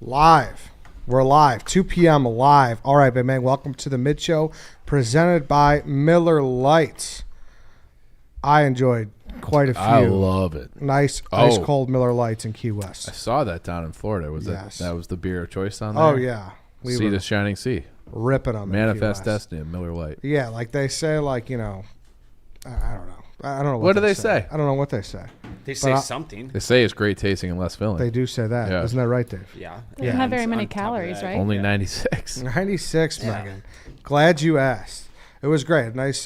Live. We're live. 2 p.m. live. All right, man. Welcome to the Mid Show presented by Miller Lite. I enjoyed quite a few. I love it. Nice, ice cold Miller Lites in Key West. I saw that down in Florida. Was that was the beer of choice down there? Oh, yeah. See the shining sea. Ripping them. Manifest Destiny of Miller Lite. Yeah, like they say, like, you know, I don't know. I don't know What do they say? I don't know what they say. They say something. They say it's great tasting and less filling. They do say that. Yeah. Isn't that right, Dave? Yeah. Doesn't have very many calories, right? Only 96. 96, Megan. Glad you asked. It was great. Nice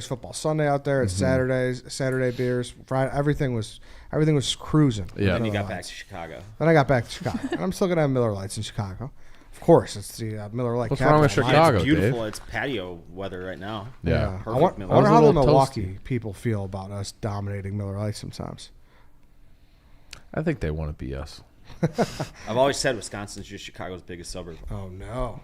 football Sunday out there. It's Saturday beers. Friday, everything was cruising. Yeah. And you got back to Chicago. Then I got back to Chicago. And I'm still going to have Miller Lites in Chicago. Of course, it's the Miller Lite. What's wrong with Chicago, It's beautiful. Dave? It's patio weather right now. Yeah. I wonder how the Milwaukee people feel about us dominating Miller Lite sometimes. I think they want to be us. I've always said Wisconsin's just Chicago's biggest suburb. Oh, no.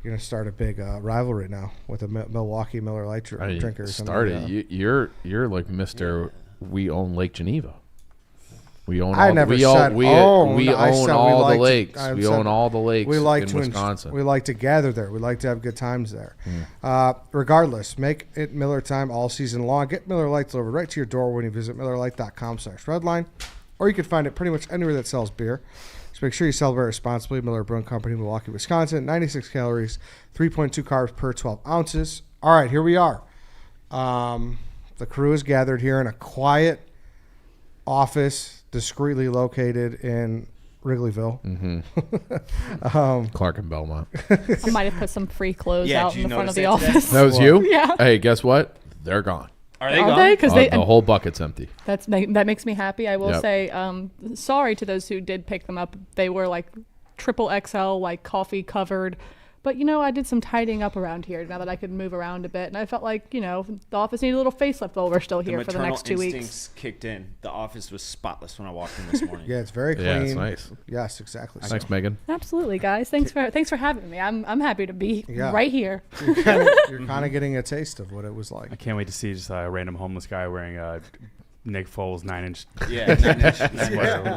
You're going to start a big rivalry now with the Milwaukee Miller Lite drinkers. Started. You're like Mr. We own Lake Geneva. We own. I never said own. We own all the lakes. We own all the lakes in Wisconsin. We like to gather there. We like to have good times there. Regardless, make it Miller time all season long. Get Miller Lite delivered right to your door when you visit MillerLite.com/redline, or you can find it pretty much anywhere that sells beer. So make sure you celebrate responsibly. Miller Brewing Company, Milwaukee, Wisconsin. 96 calories, 3.2 carbs per 12 ounces. All right, here we are. The crew is gathered here in a quiet office, discreetly located in Wrigleyville. Clark and Belmont. I might have put some free clothes out in the front of the that today? office. That was you? Yeah. Hey, guess what? They're gone. Are they Are gone? they? Because The whole bucket's empty. that makes me happy. I will Yep. say, sorry to those who did pick them up. They were like triple XL, like coffee covered. But, you know, I did some tidying up around here now that I could move around a bit. And I felt like, you know, the office needed a little facelift while we're still here for the next 2 weeks. Instincts kicked in. The office was spotless when I walked in this morning. Yeah, it's very clean. Yeah, it's nice. Yes, exactly. Thanks, Megan. Absolutely, guys. Thanks for having me. I'm happy to be right here. You're kind of getting a taste of what it was like. I can't wait to see just a random homeless guy wearing a Nick Foles 9-inch. Yeah,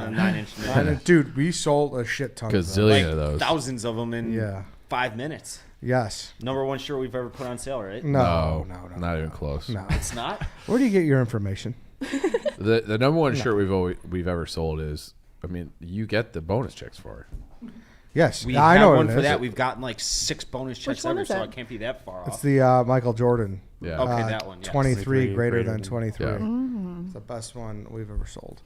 9-inch. Dude, we sold a shit ton Gazillion of of those. Thousands of them in 5 minutes. Yes. Number one shirt we've ever put on sale, right? No. Not even close. No. It's not? Where do you get your information? The number one shirt we've ever sold is, I mean, you get the bonus checks for it. Yes. We I have know one what it for is. that. We've gotten like 6 bonus checks one ever, is so that? I can't be that far It's off. the Michael Jordan. Yeah. Okay, that one. Yes. 23 greater than 23. Yeah. It's the best one we've ever sold.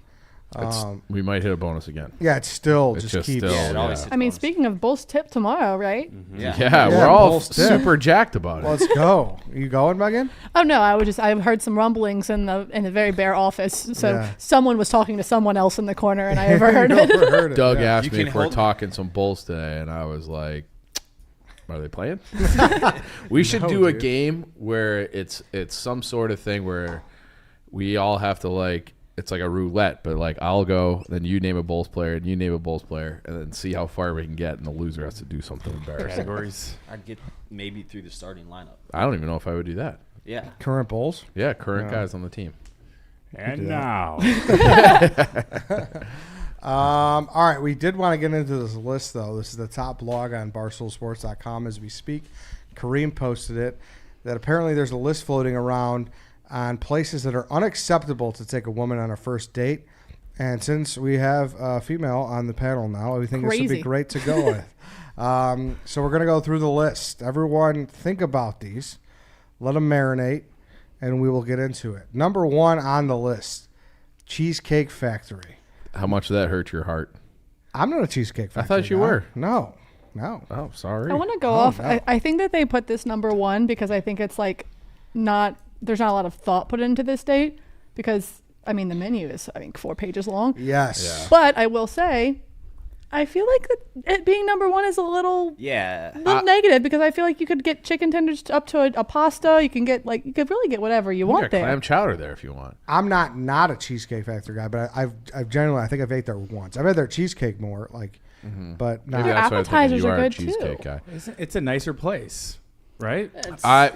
We might hit a bonus again. Yeah, it's still It's just just keeps. still- Yeah, it always yeah. hits I mean, bonus. speaking of Bull's tip tomorrow, right? Yeah. Yeah, we're all Bulls tip. super jacked about it. Let's go. You going, Megan? Oh no, I heard some rumblings in the very bare office. So Yeah. someone was talking to someone else in the corner, and I overheard You it. overheard it. Doug yeah. asked You me can if we're hold- talking some Bulls today, and I was like, "Are they playing?" We should No, do a dude. game where it's some sort of thing where we all have to like. It's like a roulette, but like I'll go, then you name a Bulls player, and you name a Bulls player, and then see how far we can get, and the loser has to do something embarrassing. Categories. I'd get maybe through the starting lineup. I don't even know if I would do that. Yeah. Current Bulls. Yeah, current guys on the team. And now. All right, we did want to get into this list, though. This is the top blog on BarstoolSports.com as we speak. Kareem posted it, that apparently there's a list floating around on places that are unacceptable to take a woman on a first date. And since we have a female on the panel now, we think this would be Crazy. great to go with. So we're going to go through the list. Everyone think about these. Let them marinate, and we will get into it. Number 1 on the list, Cheesecake Factory. How much did that hurt your heart? I'm not a Cheesecake Factory thought you guy. were. No. Oh, sorry. I want to go Oh, off. no. I think that they put this number 1 because I think it's like there's not a lot of thought put into this date because I mean the menu is 4 pages long. Yes. Yeah. But I will say, I feel like it being number 1 is a little negative because I feel like you could get chicken tenders up to a pasta. You can get you could really get whatever you want got there. clam chowder there if you want. I'm not a Cheesecake Factory guy, but I've generally I think I've ate there once. I've had their cheesecake more, but not. Maybe that's why I was thinking appetizers you are a good, cheesecake too. guy. It's a nicer place. right?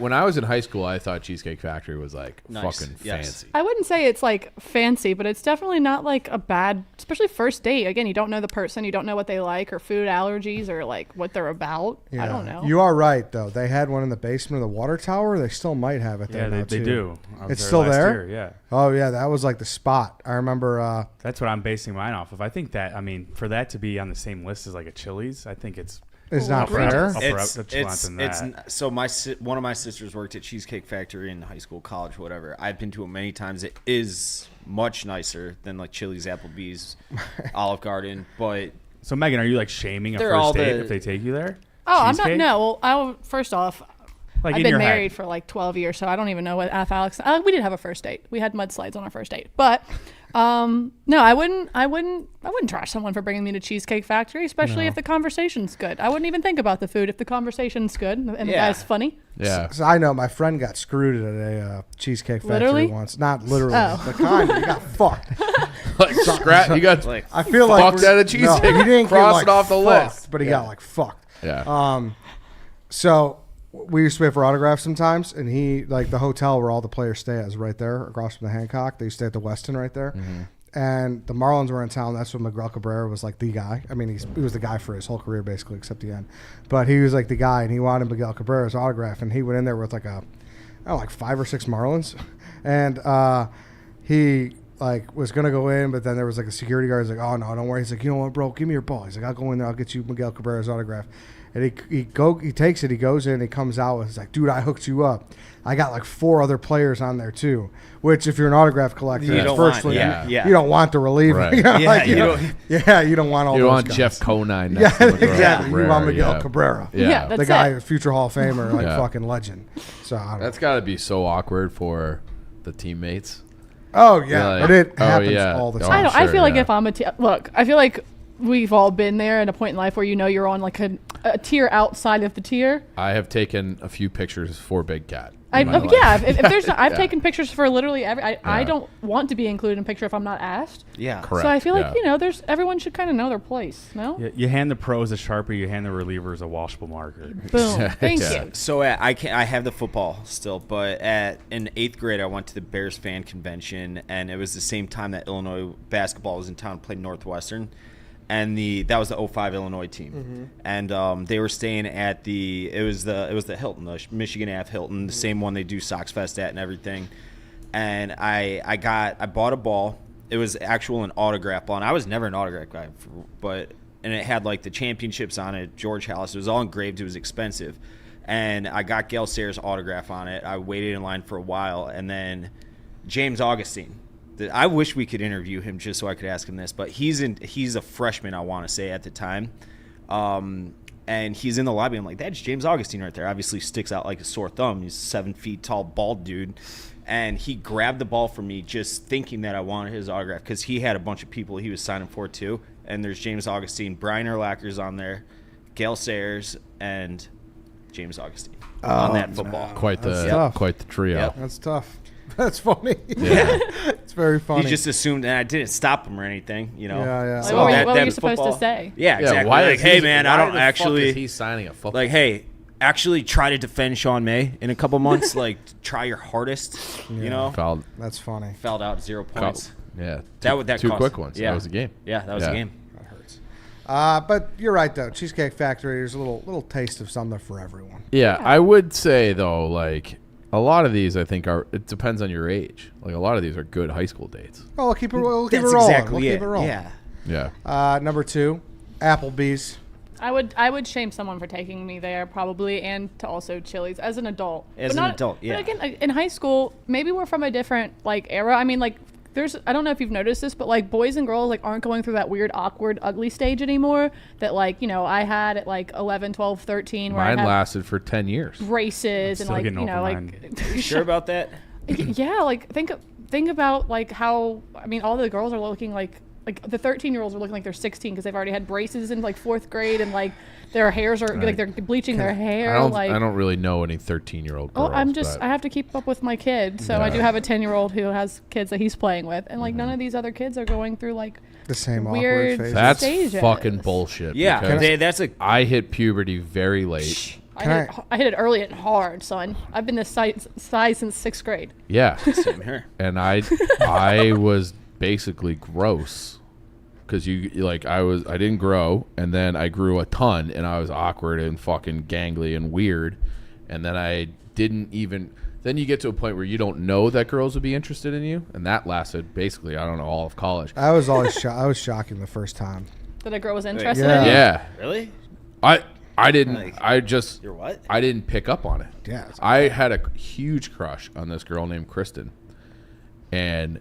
When I was in high school, I thought Cheesecake Factory was like Nice. fucking Yes. fancy. I wouldn't say it's like fancy, but it's definitely not like a bad, especially first date. Again, you don't know the person, you don't know what they like or food allergies or like what they're about. I don't know. You are right, though. They had one in the basement of the water tower. They still might have it there Yeah, now, they too. do. I was It's there still last there? year, yeah. Oh, yeah, that was like the spot. I remember. That's what I'm basing mine off of. I think that, I mean, for that to be on the same list as like a Chili's, I think it's not fair. So one of my sisters worked at Cheesecake Factory in high school, college, whatever. I've been to it many times. It is much nicer than like Chili's, Applebee's, Olive Garden, but So Megan, are you like shaming a They're all first date the- if they take you there? Oh, I'm Cheesecake? not. No, well, first off, Like I've in been your married head. for like 12 years, so I don't even know what Alex. We did have a first date. We had mudslides on our first date, but no, I wouldn't trash someone for bringing me to Cheesecake Factory, especially if the conversation's good. I wouldn't even think about the food if the conversation's good and the Yeah. guy's funny. Yeah. So I know my friend got screwed at a Cheesecake Factory Literally? once. Not literally. Oh. The kind. He got fucked. Like you got like I feel like fucked at a cheesecake. No, he didn't Cross get, it like, off the fucked, list. but he got like fucked. Yeah. So we used to wait for autographs sometimes, and he like the hotel where all the players stay is right there across from the Hancock. They used to stay at the Westin right there. And the Marlins were in town. That's when Miguel Cabrera was like the guy. I mean, he was the guy for his whole career basically, except the end. But he was like the guy, and he wanted Miguel Cabrera's autograph. And he went in there with like like 5 or 6 Marlins, and he like was gonna go in, but then there was like a security guard. He's like, "Oh no, don't worry." He's like, "You know what, bro? Give me your ball." He's like, "I'll go in there. I'll get you Miguel Cabrera's autograph." And he takes it. He goes in. He comes out. He's like, "Dude, I hooked you up. I got like 4 other players on there too." Which, if you're an autograph collector, You don't first want, you yeah. don't want the reliever. Right. You know, Yeah, like, you you don't want all You those don't want guys. Jeff Conine Yeah, next to Miguel exactly. You want Cabrera, Miguel yeah. Cabrera. Yeah. That's the guy, it. future Hall of Famer, like Yeah. fucking legend. So I don't know. That's got to be so awkward for the teammates. Oh yeah, Like, but it oh, happens yeah. all the Oh, time. I sure, feel like yeah. if I'm look, I feel like we've all been there at a point in life where you know you're on like a tier outside of the tier. I have taken a few pictures for Big Cat. I, in my life. yeah, if there's, not, I've Yeah. taken pictures for literally every. I Yeah. don't want to be included in a picture if I'm not asked. yeah. Correct. So I feel like yeah. everyone should kind of know their place. No, You hand the pros a Sharpie, you hand the relievers a washable marker. boom, thank Yeah. you. So I have the football still, but in 8th grade I went to the Bears fan convention, and it was the same time that Illinois basketball was in town, played Northwestern, and that was the 05 Illinois team, and they were staying at the Hilton, the Michigan Ave Hilton, the same one they do Sox Fest at and everything, and I bought a ball. It was an autograph ball, and I was never an autograph guy, and it had like the championships on it, George Halas. It was all engraved. It was expensive. And I got Gail Sayers' autograph on it. I waited in line for a while. And then James Augustine. I wish we could interview him just so I could ask him this. But he's a freshman, I want to say, at the time. And he's in the lobby. I'm like, that's James Augustine right there. Obviously sticks out like a sore thumb. He's a 7 feet tall, bald dude. And he grabbed the ball from me just thinking that I wanted his autograph because he had a bunch of people he was signing for too. And there's James Augustine, Brian Urlacher's on there, Gail Sayers, and James Augustine on that football. Quite the tough. quite the trio. Yep. That's tough. That's funny. Yeah. It's very funny. He just assumed, and I didn't stop him or anything, you know. Yeah, yeah. Like, what were you- that- what were that you supposed to football- say? Yeah, exactly. Why Like, is hey, he- man, why I the don't fuck actually is he signing a football? like, hey, actually try to defend Sean May in a couple months. Like, try your hardest. You know, fouled. That's funny. fouled out 0 points. Yeah. That two cost- quick ones. Yeah. That was a game. Yeah, that was a game. That hurts. But you're right though. Cheesecake Factory. There's a little taste of something for everyone. Yeah, I would say though, like a lot of these, I think it depends on your age. Like a lot of these are good high school dates. Oh, we'll keep it. We'll keep it That's rolling. exactly We'll it. keep it rolling. Yeah. Yeah. Number 2, Applebee's. I would shame someone for taking me there probably, and to also Chili's as an adult. As But an adult, yeah. But again, in high school, maybe we're from a different like era. I mean, like I don't know if you've noticed this, but like boys and girls like aren't going through that weird, awkward, ugly stage anymore that like, I had at like 11, 12, 13 where Mine I had lasted for 10 years. braces and Still like, getting over like mine. You sure about that? yeah, like think about like how, I mean, all the girls are looking like the 13-year-olds are looking like they're 16 because they've already had braces in like 4th grade and like their hairs are like they're bleaching their hair. I don't really know any 13-year-old girls. Oh, I have to keep up with my kid. So I do have a 10-year-old who has kids that he's playing with. And like none of these other kids are going through like The same weird awkward phase. That's stages. fucking bullshit. Yeah, because that's a I hit puberty very late. I hit it early and hard, son. I've been this size since 6th grade. Yeah. Same here. And I was basically gross because I didn't grow, and then I grew a ton, and I was awkward and fucking gangly and weird, and then I didn't even. Then you get to a point where you don't know that girls would be interested in you, and that lasted basically, I don't know, all of college. I was always I was shocking the first time. That a girl was interested Yeah. in you? Yeah. Really? I didn't. Like, I just. You're what? I didn't pick up on it. Yeah. I had a huge crush on this girl named Kristen, and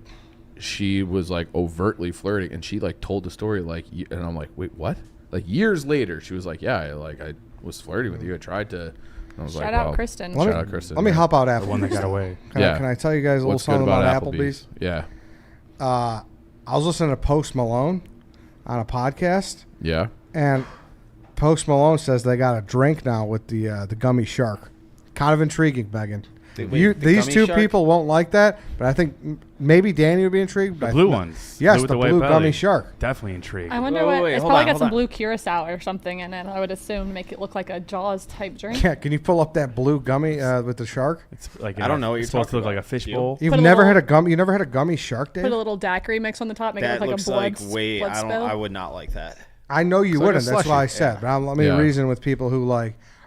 she was like overtly flirting, and she like told the story and I'm like, wait, what? Like years later, she was like, yeah, I was flirting with you. I tried to. And I was Shout out Kristen. Shout out Kristen. Let me hop out Applebee's. The one that got away. Can I tell you guys a little What's good something about Applebee's? Yeah. I was listening to Post Malone on a podcast, Yeah. and Post Malone says they got a drink now with the gummy shark. Kind of intriguing, Megan. These gummy two shark? people won't like that, but I think maybe Danny would be intrigued. The blue ones. Yes, with the white blue belly. gummy shark. Definitely intrigued. I wonder Wait, what. It's hold probably on, got hold some on. blue curacao or something in it. I would assume to make it look like a Jaws type drink. Yeah, can you pull up that blue gummy with the shark? It's like I don't know what you're it's supposed to talking look like a about. fish You? bowl. You've Put a never little- had a gummy. You never had a gummy shark, Dave? Put a little daiquiri mix on the top, make it That look like looks a blood, like way. blood spill. I would not like that. I know you It's like a wouldn't. That's why I slushy. said. But let me Yeah. reason with people who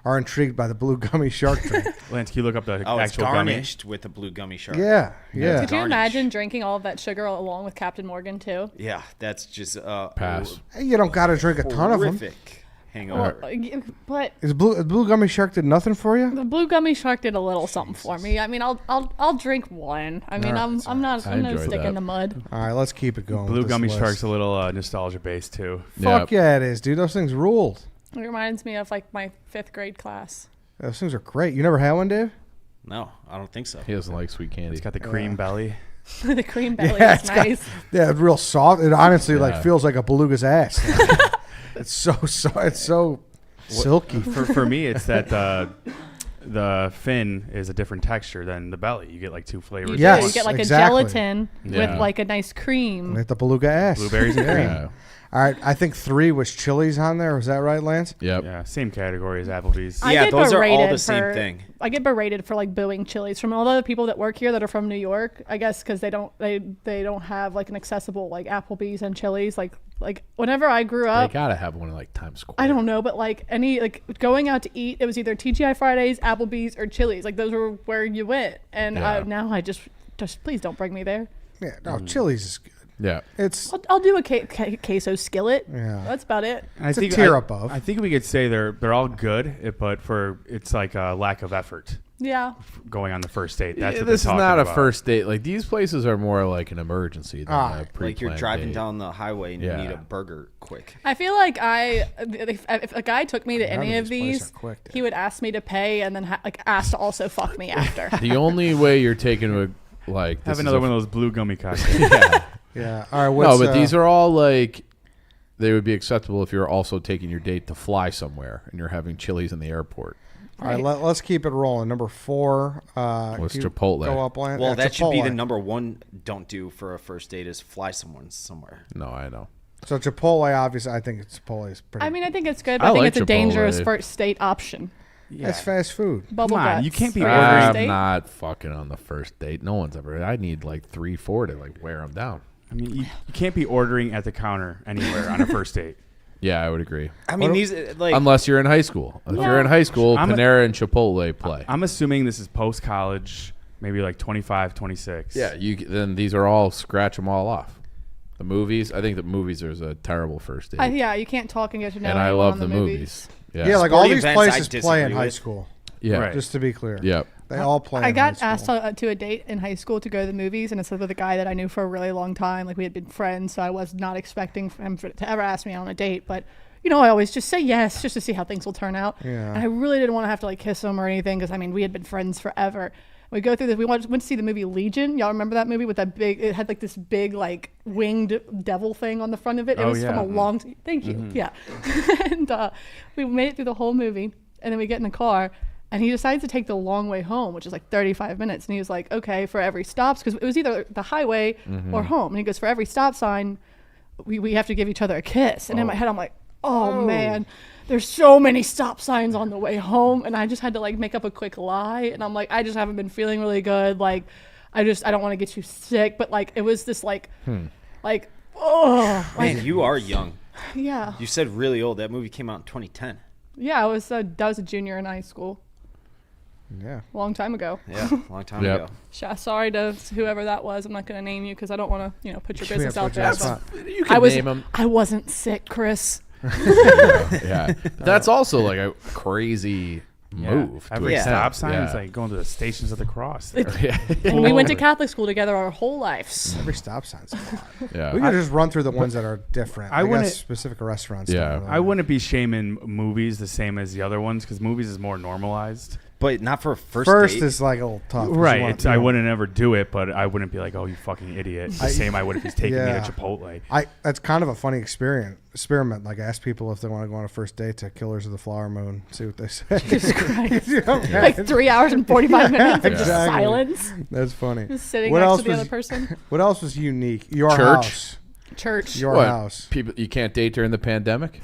are intrigued by the blue gummy shark drink. Lance, can you look up the Oh, it's actual gummy? garnished with a blue gummy shark. Yeah. Could you Garnish. imagine drinking all of that sugar along with Captain Morgan too? Yeah, that's just Pass. Hey, you don't got to drink a ton of them. horrific hangover. Well, but Is blue gummy shark did nothing for you? the blue gummy shark did a little something for me. I mean, I'll drink one. I mean, All right, I'm no enjoyed stick that. in the mud. All right, let's keep it going. Blue with this gummy list. shark's a little nostalgia based too. Fuck yeah, it is, dude. Those things ruled. It reminds me of like my 5th grade class. Those things are great. You never had one, Dave? No, I don't think so. He doesn't like sweet candy. It's got the cream belly. The cream belly Yeah, is it's got- nice. Yeah, it's real soft. It honestly Yeah. feels like a beluga's ass. It's so it's so silky. For me, it's that the fin is a different texture than the belly. You get like two flavors. You Yes, do. You get like exactly. a gelatin Yeah. with like a nice cream. With the beluga ass. Blueberries and cream. Yeah. All right, I think 3 was Chili's on there. Was that right, Lance? Yep. Yeah, same category as Applebee's. I Yeah, get those are all berated the same for- thing. I get berated for like booing Chili's from all the people that work here that are from New York. I guess because they don't have like an accessible like Applebee's and Chili's. Like whenever I grew They up, gotta have one in like Times Square. I don't know, but like going out to eat, it was either TGI Fridays, Applebee's, or Chili's. Like those were where you went. And Yeah. now I just please don't bring me there. Yeah, no, Chili's is good. Yeah. It's I'll do a queso skillet. Yeah. That's about it. I It's a tier above. I think we could say they're all good, but it's like a lack of effort Yeah. going on the first date. That's what This is they're not a talking about. first date. Like these places are more like an emergency than a pre-planned Like you're driving date. down the highway and Yeah. you need a burger quick. I feel like if a guy took me to any of of these places these, are quick, dude. he would ask me to pay and then ask to also fuck me after. The only way you're taking a like Have another one of those blue gummy cocktails. Yeah. yeah. All right, No, what's, but these are all like they would be acceptable if you're also taking your date to fly somewhere and you're having Chili's in the airport. All right, let's keep it rolling. Number 4. What's can you Chipotle? Go up, Lance. Well, Yeah, that should be Chipotle. the number one don't do for a first date is fly someone somewhere. No, I know. So Chipotle, obviously, I think Chipotle is pretty. I mean, I think it's good, but I I think like it's a Chipotle. dangerous first date option. that's fast food. Bubble Come on, guts. you can't be for ordering- your first I'm date. not fucking on the first date. No one's ever. I need like 3-4 to like wear them down. I mean, you can't be ordering at the counter anywhere on a first date. Yeah, I would agree. I mean, these like Unless you're in high school. If you're in high school, I'm a- Panera and Chipotle play. I'm assuming this is post college, maybe like 25, 26. Yeah, then these are all scratch them all off. The movies, I think the movies is a terrible first date. Yeah, you can't talk and get to know and I anyone love on the movies. movies. Yeah. Yeah, like all Sporting these events, I places play in disagree high with. school. yeah. Right. Just to be clear. Yep. They all play. I in got high asked school. to a date in high school to go to the movies, and it's with a guy that I knew for a really long time. Like we had been friends, so I was not expecting him to ever ask me on a date. But I always just say yes, just to see how things will turn out. Yeah. And I really didn't want to have to like kiss him or anything because I mean we had been friends forever. We go through this. We went to see the movie Legion. Y'all remember that movie with that big? It had like this big like winged devil thing on the front of it. It Oh, was from yeah. a long. Thank you. Yeah. And we made it through the whole movie, and then we get in the car. And he decides to take the long way home, which is like 35 minutes. And he was like, okay, for every stops, because it was either the highway or home. And he goes, for every stop sign, we have to give each other a kiss. And in my head, I'm like, oh, man. there's so many stop signs on the way home, and I just had to like make up a quick lie, and I'm like, I just haven't been feeling really good. Like, I don't want to get you sick, but like it was this like, oh, like, Man, you are young. yeah, You said really old. That movie came out in 2010. yeah. That was a junior in high school, Yeah. a long time ago. Yeah, a long time Yep. ago. Sorry to whoever that was. I'm not going to name you because I don't want to, put your Yeah, business put out your there. ass but on. You can name them. I wasn't sick, Chris. Yeah, that's also like a crazy move. to Every attempt. stop sign is Yeah. like going to the Stations of the Cross. Yeah. And we went to Catholic school together our whole lives. Every stop sign's a lot. Yeah. We could just run through the ones that are different. I I wouldn't- guess specific restaurants. Yeah. don't really- I wouldn't be shaming movies the same as the other ones because movies is more normalized. But not for a first First date. is like a little tough. 'cause you Right. want- It's, you I know, wouldn't ever do it, but I wouldn't be like, oh, you fucking idiot. The same I would if he's taking me Yeah. to Chipotle. That's kind of a funny experiment. Like ask people if they want to go on a first date to Killers of the Flower Moon. See what they say. Jesus Christ. You know? Like 3 hours and 45 minutes of just Exactly. silence. That's funny. Just sitting What next else to the was- other person. What else was unique? Your Church. house. Church. Your What? house. People, you can't date during the pandemic.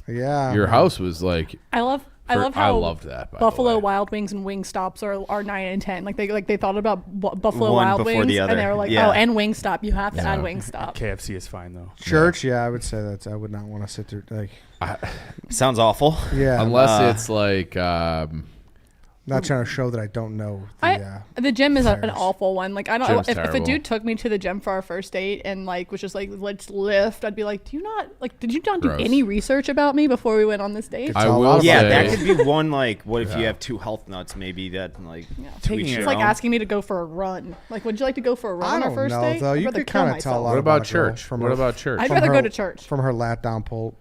Yeah. Your house was like. I love I how loved that. By Buffalo the way. Wild Wings and Wingstops are 9 and 10. Like they thought about Buffalo One Wild before Wings the other. and they were like, Yeah. oh, and Wingstop. You have to add Yeah. Wingstop. KFC is fine, though. Church. Yeah, I would say that. I would not want to sit there. Like, Sounds awful. yeah. Unless it's like. Not trying to show that I don't know. The gym is an Fires. awful one. Like I don't. Gym's If a terrible. dude took me to the gym for our first date and like was just like, let's lift, I'd be like, did you not do Gross. any research about me before we went on this date? I a lot will of Yeah, say. that could be one. Like, what if you have two health nuts? Maybe that like Taking tweaks it your It's like own. asking me to go for a run. Like, would you like to go for a run I on our don't first know date? though. I'd You rather could kill kind of tell a myself. lot What about about a girl church? from What her- about church? I'd from rather her- go to church. From her lat pull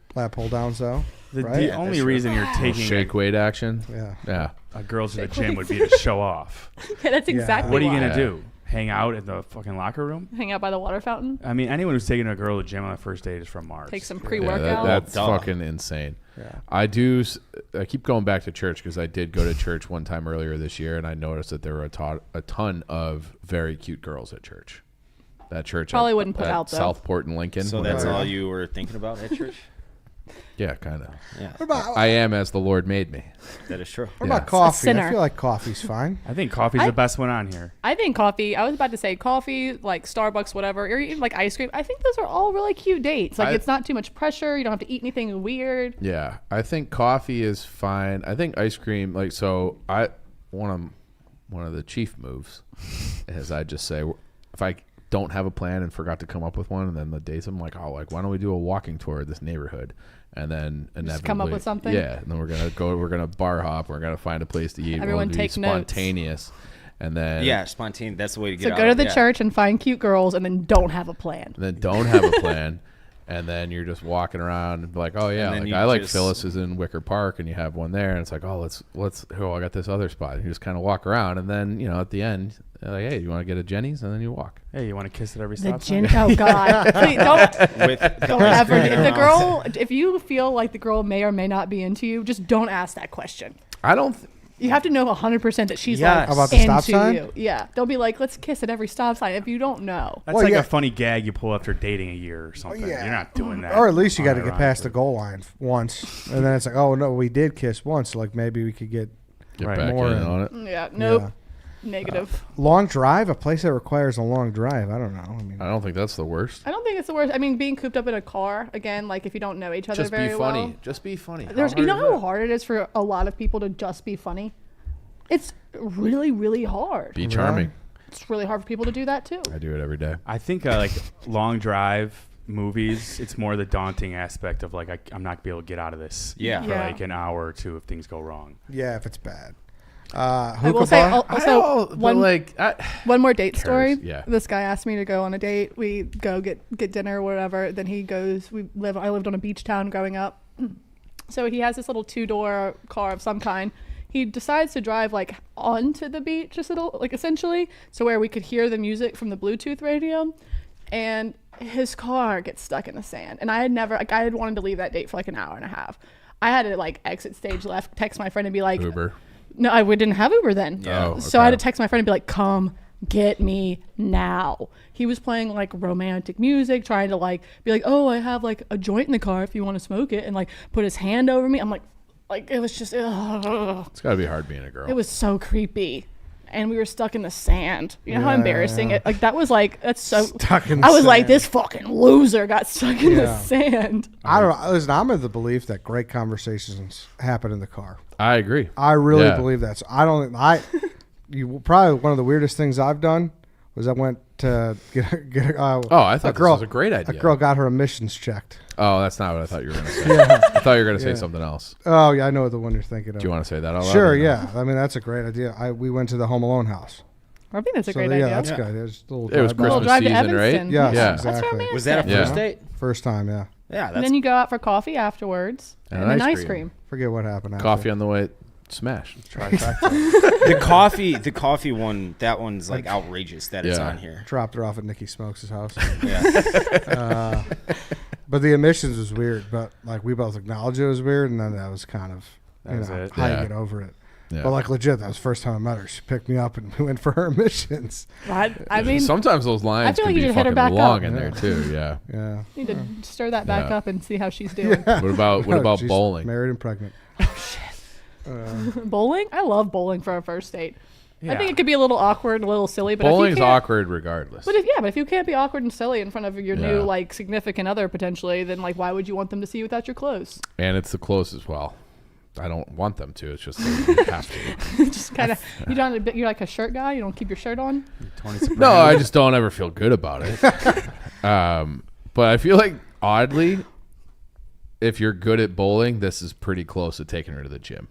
downs though. The Right? only reason you're taking Shake weight action. Yeah. Yeah. a girl to the gym would be to show off. Yeah, that's exactly What are you why. going Yeah. to do? Hang out in the fucking locker room? Hang out by the water fountain, I mean, anyone who's taking a girl to the gym on the first date is from Mars. take some Yeah, pre-workout. that's Duh. fucking insane. Yeah. I keep going back to church because I did go to church one time earlier this year, and I noticed that there were a ton of very cute girls at church. That church Probably at, wouldn't put at out, though. Southport and Lincoln. So where- that's all you were thinking about at church? Yeah, kind of. Yeah, What about, I am as the Lord made me. that is true. what Yeah. about coffee? sinner. I feel like coffee's fine. I think coffee's the best one on here. I think coffee. I was about to say coffee, like Starbucks, whatever, or even like ice cream. I think those are all really cute dates. Like I- it's not too much pressure. You don't have to eat anything weird. Yeah, I think coffee is fine. I think ice cream, like, so one of the chief moves is I just say, if I don't have a plan and forgot to come up with one, and then the dates I'm like, oh, like, why don't we do a walking tour of this neighborhood? And then inevitably, come up with something? Yeah, and then we're gonna bar hop. We're gonna find a place to eat. Everyone we'll take be notes. spontaneous, and then Yeah, spontaneous. That's the way to get So out. go to the yeah. church and find cute girls, and then don't have a plan. and then don't have a plan. And then you're just walking around and be like, oh yeah, And then like you I like just- Phyllis is in Wicker Park, and you have one there, and it's like, oh, I got this other spot. And you just kind of walk around, and then at the end, they're like, hey, you want to get a Jenny's, and then you walk. Hey, you want to kiss at every The stop sign? gin. Oh God! Please don't With don't ever. If the girl, if you feel like the girl may or may not be into you, just don't ask that question. I don't. You have to know 100% that she's Yes. like About the into stop sign? you. Yeah. Don't be like, let's kiss at every stop sign if you don't know. That's Well, like yeah. a funny gag you pull after dating a year or something. yeah. You're not doing that. Or at least you got to get unironically. past the goal line once, and then it's like, oh no, we did kiss once. Like maybe we could get Get Right. back More in in. on it. Yeah. Nope. Yeah. Negative. long drive. A place that requires a long drive. I don't know. I mean, I don't think that's the worst. I don't think it's the worst. I mean, being cooped up in a car again, like if you don't know each other Just very be funny. well. Just be funny. How There's, hard you is know how that? hard it is for a lot of people to just be funny. It's really, really hard. Be charming. It's really hard for people to do that too. I do it every day. I think like long drive movies, it's more the daunting aspect of like I'm not gonna be able to get out of this. Yeah. For Yeah. like an hour or two if things go wrong. yeah, if it's bad. I Hookah will say bar? also one more date cares? story. Yeah. This guy asked me to go on a date. We go get dinner or whatever. Then he goes. I lived on a beach town growing up, so he has this little 2-door car of some kind. He decides to drive like onto the beach, just like essentially, so where we could hear the music from the Bluetooth radio, and his car gets stuck in the sand. And I had wanted to leave that date for like an hour and a half. I had to like exit stage left, text my friend and be like, Uber. no, we didn't have Uber then. Yeah. Oh, So I had to okay. text my friend and be like, come get me now. He was playing like romantic music, trying to like be like, oh, I have like a joint in the car if you want to smoke it, and like put his hand over me. I'm like it was just, ugh. It's got to be hard being a girl. It was so creepy. And we were stuck in the sand. You know how embarrassing it? Like that was like, that's so. Stuck in I was sand. like, this fucking loser got stuck in the sand. I don't know. Listen, I'm of the belief that great conversations happen in the car. I agree. I really believe that. So I don't. You probably one of the weirdest things I've done was I went to get I thought this was a great idea. A girl got her emissions checked. Oh, that's not what I thought you were going to say. I thought you were going to say something else. Oh yeah, I know the one you're thinking of. Do you want to say that out loud? Sure, yeah. I mean, that's a great idea. We went to the Home Alone house. I think that's a So, great yeah, idea. that's good. It was, a little It was drive by. Little Christmas drive to season, right? Evanston. Yes, Yeah. That's exactly. romantic. Was that a first date? First time, yeah. Yeah, And that's then you go out for coffee afterwards. And And an then ice ice cream. cream. Forget what happened. After. Coffee on the way. Smash. the coffee one. That one's like outrageous that it's on here. Dropped her off at Nikki Smokes' house. Yeah. But the emissions was weird. But like we both acknowledged it was weird, and then that was kind of That was it. how Yeah. you get over it. Yeah. But like legit, that was the first time I met her. She picked me up and we went for her emissions. I mean, Sometimes those lines feel can like you be should hit her fucking back long up. in there too. Yeah. Yeah. need to stir that back Yeah. up and see how she's doing. What about She's bowling? Married and pregnant. Bowling? I love bowling for a first date. I Yeah. think it could be a little awkward, a little silly, but Bowling's if you can't, awkward regardless. But if you can't be awkward and silly in front of your Yeah. new like significant other potentially, then like why would you want them to see you without your clothes? And it's the closest. Well, I don't want them to. It's just that you have to. Just kind of you're like a shirt guy. You don't keep your shirt on. Tony No, Soprano. I just don't ever feel good about it. But I feel like oddly, if you're good at bowling, this is pretty close to taking her to the gym.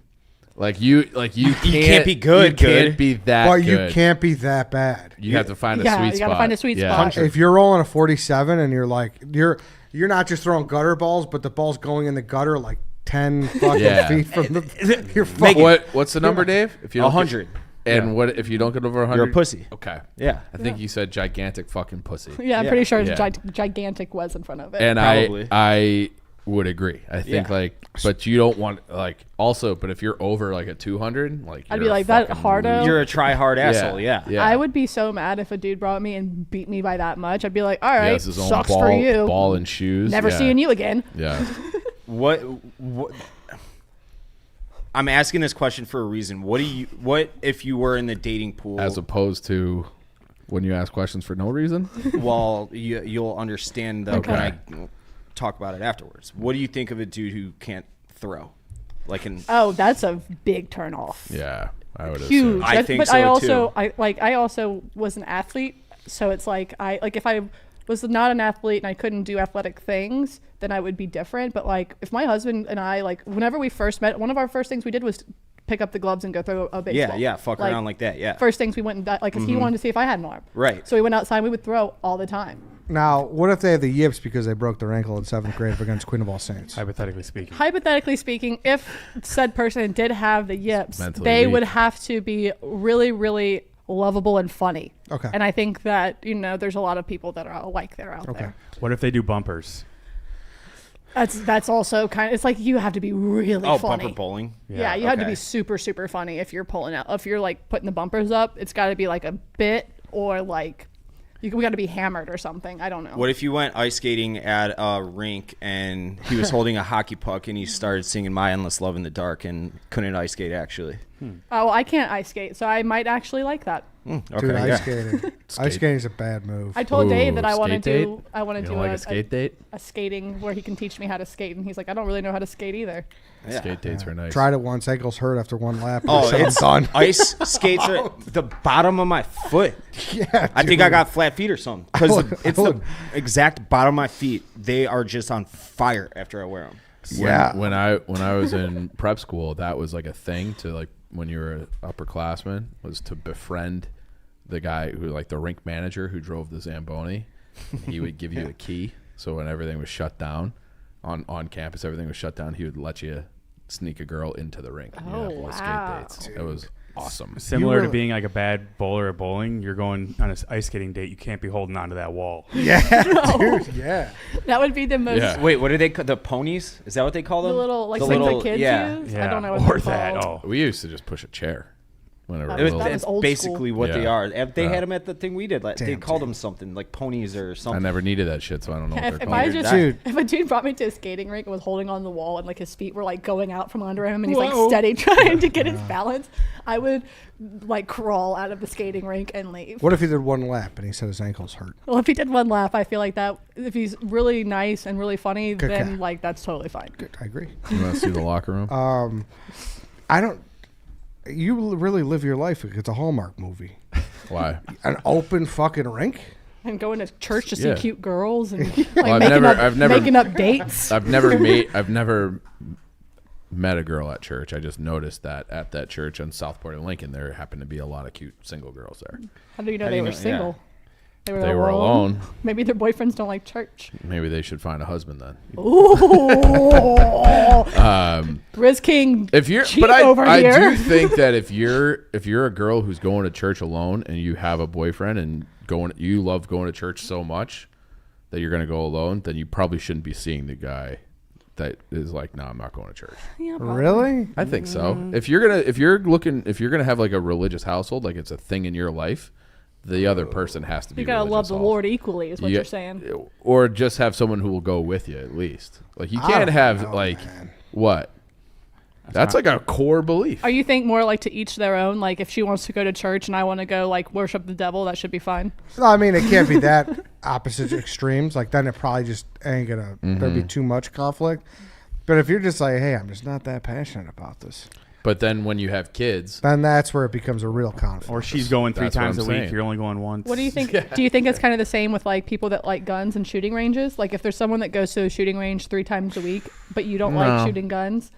You can't be good, You can't good. be that. But good. you can't be that bad. You have to find a Yeah, sweet you spot. gotta find a sweet Yeah. spot. If you're rolling a 47 and you're like you're not just throwing gutter balls, but the ball's going in the gutter like 10 fucking Yeah. feet from the. You're fucking. What's the number, Dave? If you don't 100. And what if you don't get over 100? You're a pussy. Okay. Yeah. I think you said gigantic fucking pussy. Yeah, I'm pretty sure Yeah. gigantic was in front of it. And Probably. I would agree. I think Yeah. but you don't want also, but if you're over like a 200, I'd you're be a like, that fucking hardo? loser. You're a try hard asshole. Yeah. Yeah. I would be so mad if a dude brought me and beat me by that much. I'd be like, all He right, has his own sucks ball, for you. ball and shoes. Never Yeah. seeing you again. Yeah. What? I'm asking this question for a reason. What if you were in the dating pool? As opposed to when you ask questions for no reason. Well, you'll understand that Okay. when I talk about it afterwards. What do you think of a dude who can't throw? Oh, that's a big turn off. Yeah, I would Huge. assume. I think but so, I also too. I also was an athlete, so it's like if I was not an athlete and I couldn't do athletic things, then I would be different. But like if my husband and I whenever we first met, one of our first things we did was pick up the gloves and go throw a baseball. Yeah, fuck around like that. Yeah. First things we went and because he wanted to see if I had an arm. Right. So we went outside. We would throw all the time. Now, what if they have the yips because they broke their ankle in 7th grade against Quinneball Saints? Hypothetically speaking. Hypothetically speaking, if said person did have the yips, Mentally they weak. would have to be really, really lovable and funny. Okay. And I think that, there's a lot of people that are like they're out there. What if they do bumpers? That's also it's like you have to be really Oh, funny. bumper bowling. Yeah, you have to okay. be super, super funny if you're pulling out. If you're like putting the bumpers up, it's got to be like a bit or like we got to be hammered or something. I don't know. What if you went ice skating at a rink and he was holding a hockey puck and he started singing "My Endless Love in the Dark" and couldn't ice skate actually? Oh, I can't ice skate, so I might actually like that. Okay, Dude, yeah. ice skating. Ice skating's a bad move. I told Dave that I Ooh, want to skate do. date? I want to You do don't like a skate date? a skating where he can teach me how to skate, and he's like, I don't really know how to skate either. Yeah. Skate dates are nice. Tried it once. Ankles hurt after one lap. Oh, it's it's done. ice skates are the bottom of my foot. Yeah, I think I dude. got flat feet or something because it's the exact bottom of my feet. They are just on fire after I wear them. Yeah. When I was in prep school, that was like a thing to like when you were an upperclassman was to befriend the guy who like the rink manager who drove the Zamboni. He would give you a key, so when everything was shut down on campus, everything was shut down. He would let you sneak a girl into the rink. And you'd have little wow. skate dates. It was awesome. Similar were- to being like a bad bowler at bowling, you're going on an ice skating date. You can't be holding onto that wall. Yeah, dude. Yeah. That would be the most Yeah. Wait, what are they? The ponies? Is that what they call the them? little like The things little- that kids yeah. use. Yeah, I don't know what or they're that. called. Oh, We used to just push a chair. Whenever That It was, was that's old basically what they Yeah. are. If they Yeah. had them at the thing we did. Like, they Damn, called dude. them something like ponies or I something. never needed that shit, so I don't know what If, they're if called. I just, Dude. if a dude brought me to a skating rink and was holding on the wall and like his feet were like going out from under him and he's Whoa. like steady trying to get his balance, I would like crawl out of the skating rink and leave. What if he did one lap and he said his ankles hurt? Well, if he did one lap, I feel like that. If he's really nice and really funny, Okay. then like that's totally fine. Good, I agree. You want to see the locker room? I don't. You really live your life like it's a Hallmark movie. Why? An open fucking rink. And going to church to see Yeah. cute girls and like I've making, never- I've never- making up dates. I've never met a girl at church. I just noticed that at that church on Southport and Lincoln, there happened to be a lot of cute single girls there. How do you know How do they you were know- yeah. single? They were alone. Maybe their boyfriends don't like church. Maybe they should find a husband then. Ooh. Riz King. If you're, cheat but over I here. do think that if you're a girl who's going to church alone and you have a boyfriend and you love going to church so much that you're going to go alone, then you probably shouldn't be seeing the guy that is like, no, I'm not going to church. Yeah, probably. Really? I think so. If you're gonna have like a religious household, like it's a thing in your life, the other person has to be. You gotta love religious the also. Lord equally, is what You- you're saying. Or just have someone who will go with you at least. Like you I can't don't have know, like man. what? That's like a core belief. Are you think more like to each their own? Like if she wants to go to church and I want to go like worship the devil, that should be fine. No, I mean it can't be that opposite extremes. Like then it probably just ain't gonna. There'd Mm-hmm. be too much conflict. But if you're just like, hey, I'm just not that passionate about this, But then when you have kids, then that's where it becomes a real conflict. Or she's going 3 That's what times I'm a week. saying. You're only going once. What do you think? Do you think it's kind of the same with like people that like guns and shooting ranges? Like if there's someone that goes to a shooting range 3 times a week, but you don't No. like shooting guns,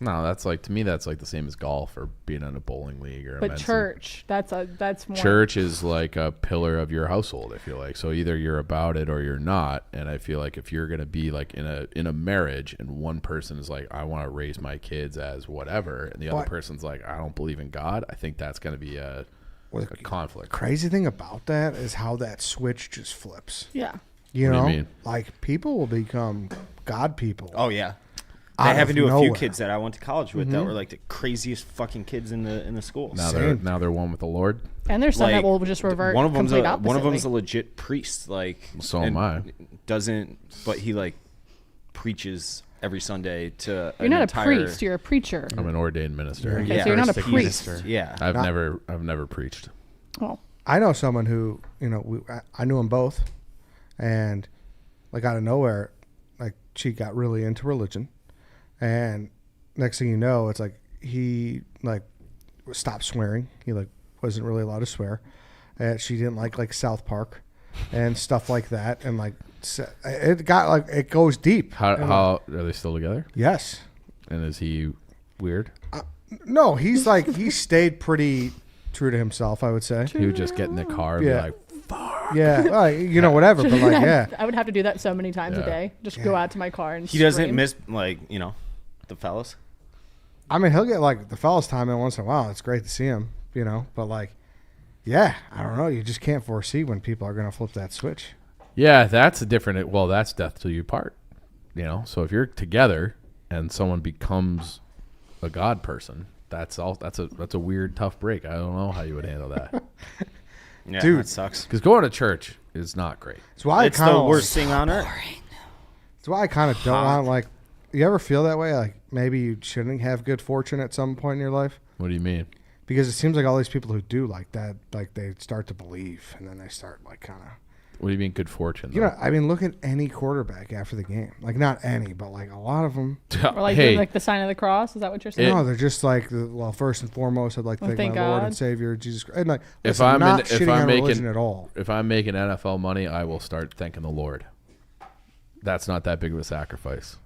no, that's like to me that's like the same as golf or being in a bowling league or a but men's church, that's more. church is like a pillar of your household. I feel like so either you're about it or you're not. And I feel like if you're gonna be like in a marriage and one person is like I want to raise my kids as whatever, and the other What? person's like I don't believe in God, I think that's gonna be a conflict. Crazy thing about that is how that switch just flips. Yeah. You What do know, you mean? like people will become God people. Oh yeah. Out I of happened to a few nowhere. kids that I went to college with that were like the craziest fucking kids in the school. Now Same. they're one with the Lord. And there's some that Like, will just revert one of them's complete a, one of them's a oppositely. legit priest. Like So am and I. Doesn't, but he like preaches every Sunday to. You're not a priest, you're a preacher. I'm an ordained minister. Okay, Yeah. so you're not a Eucharistic priest. minister. Yeah. I've Not- never preached. Oh. I know someone who, I knew them both, and like out of nowhere, like she got really into religion, and next thing you know, it's like he like stopped swearing. He like wasn't really allowed to swear, and she didn't like South Park, and stuff like that, and like it got like it goes deep. How are they still together? Yes. And is he weird? No, he's like he stayed pretty true to himself, I would say. He would just get in the car and Yeah. be like, Yeah, whatever, but like yeah. I would have to do that so many times Yeah. a day. Just go out to my car and He doesn't scream. miss like the fellas. I mean, he'll get like the fellas time in once in a while. It's great to see him, but like, yeah, I don't know. You just can't foresee when people are going to flip that switch. yeah, that's a different. Well, that's death till you part. So if you're together and someone becomes a God person, that's a weird, tough break. I don't know how you would handle that Yeah, Dude. that sucks. because going to church is not great. It's why It's I kind the of worst thing on earth. It's why I kind of don't want like. You ever feel that way? Like maybe you shouldn't have good fortune at some point in your life, What do you mean? because it seems like all these people who do like that, like they start to believe, and then they start like kind of. What do you mean good fortune? though? I mean, look at any quarterback after the game. Like not any, but like a lot of them. Or like hey, doing like the sign of the cross. Is that what you're saying? No, they're just like, well, first and foremost, I'd like to Well, thank thank my Lord God. and Savior Jesus Christ. And like, If listen, I'm not if shitting I'm on making religion at all. if I'm making NFL money, I will start thanking the Lord. That's not that big of a sacrifice.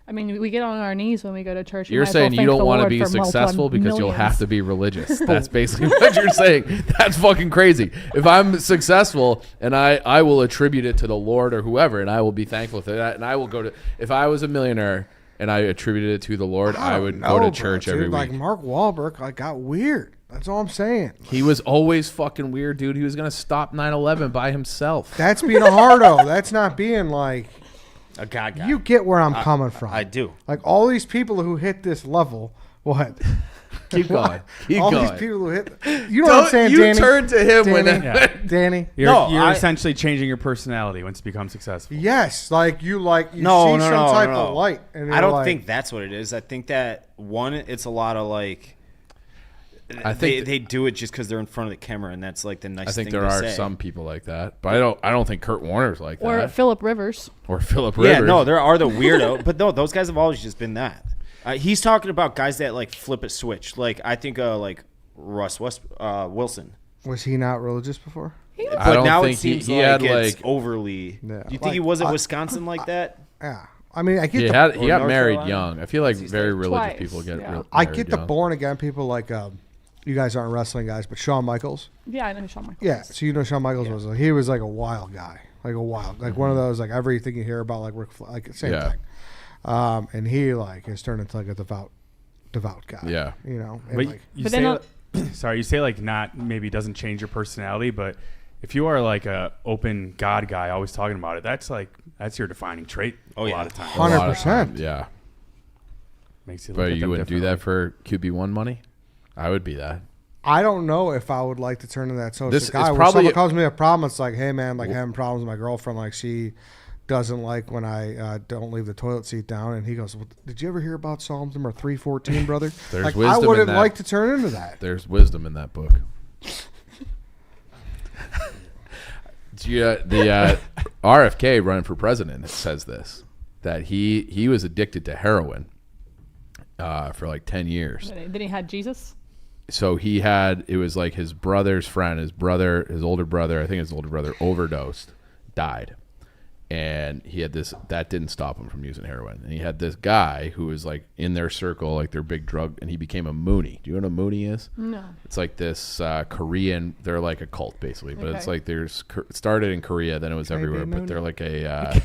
I mean, we get on our knees when we go to church. We You're might as well saying you thank don't the want to Lord be for multiple successful because you'll have millions. to be religious. That's basically what you're saying. That's fucking crazy. If I'm successful and I will attribute it to the Lord or whoever, and I will be thankful for that, and I will go to. If I was a millionaire and I attributed it to the Lord, I would go to church every week. Like Mark Wahlberg, like got weird. That's all I'm saying. He was always fucking weird, dude. He was gonna stop 9/11 by himself. That's being a hardo. That's not being like. A God guy. You get where I'm coming from. I do. Like all these people who hit this level, what? Keep going. Keep All going. these people who hit. You know what I'm saying, you Danny? turn to him when Danny, Yeah. Danny. You're essentially changing your personality once you become successful. Yes, like you see No, some type of light. And I don't like, think that's what it is. I think that it's a lot of like. I think they do it just because they're in front of the camera, and that's like the nice. I think thing there to are say. some people like that, but I don't think Kurt Warner's like Or that. Philip Rivers. Or Philip Rivers. Yeah, no, there are the weirdo, but no, those guys have always just been that. He's talking about guys that like flip a switch. Like I think like Russ Wilson. Was he not religious before? But I don't now think it seems he like had it's like overly. Yeah. Do you think Like, he was at Wisconsin like that? Yeah. I mean, I get he the got North married Carolina? young. I feel like very religious Twice, people get. yeah. I married get the young. born again people like you guys aren't wrestling guys, but Shawn Michaels. Yeah, I know who Shawn Michaels. Yeah, so you know Shawn Michaels was he was like a wild guy, like one of those like everything you hear about like same Yeah. thing. And he like has turned into like a devout guy. Yeah. you know. And But like, you But say, then sorry, you say like not maybe doesn't change your personality, but if you are like a open God guy, always talking about it, that's your defining trait. Oh, a yeah. lot of times. A lot of 100%. times, yeah. Makes you look But at you them wouldn't do that differently. for QB1 money? I would be that. I don't know if I would like to turn into that social This guy. is When probably- someone calls me a problem, it's like, hey man, like having problems with my girlfriend, like she doesn't like when I don't leave the toilet seat down, and he goes, well, "Did you ever hear about Psalms number 314, brother?" There's like, wisdom I in wouldn't that. like to turn into that. There's wisdom in that book. The RFK running for president says this, that he was addicted to heroin for like 10 years. Then he had Jesus. So it was like his brother's friend, his older brother, I think his older brother overdosed, died. And he had that didn't stop him from using heroin. And he had this guy who was like in their circle, like their big drug, and he became a Moonie. Do you know what a Moonie is? No. It's like this Korean, they're like a cult basically, but it's Okay. like it started in Korea, then it was Can I be everywhere, a but Moonie? they're like a,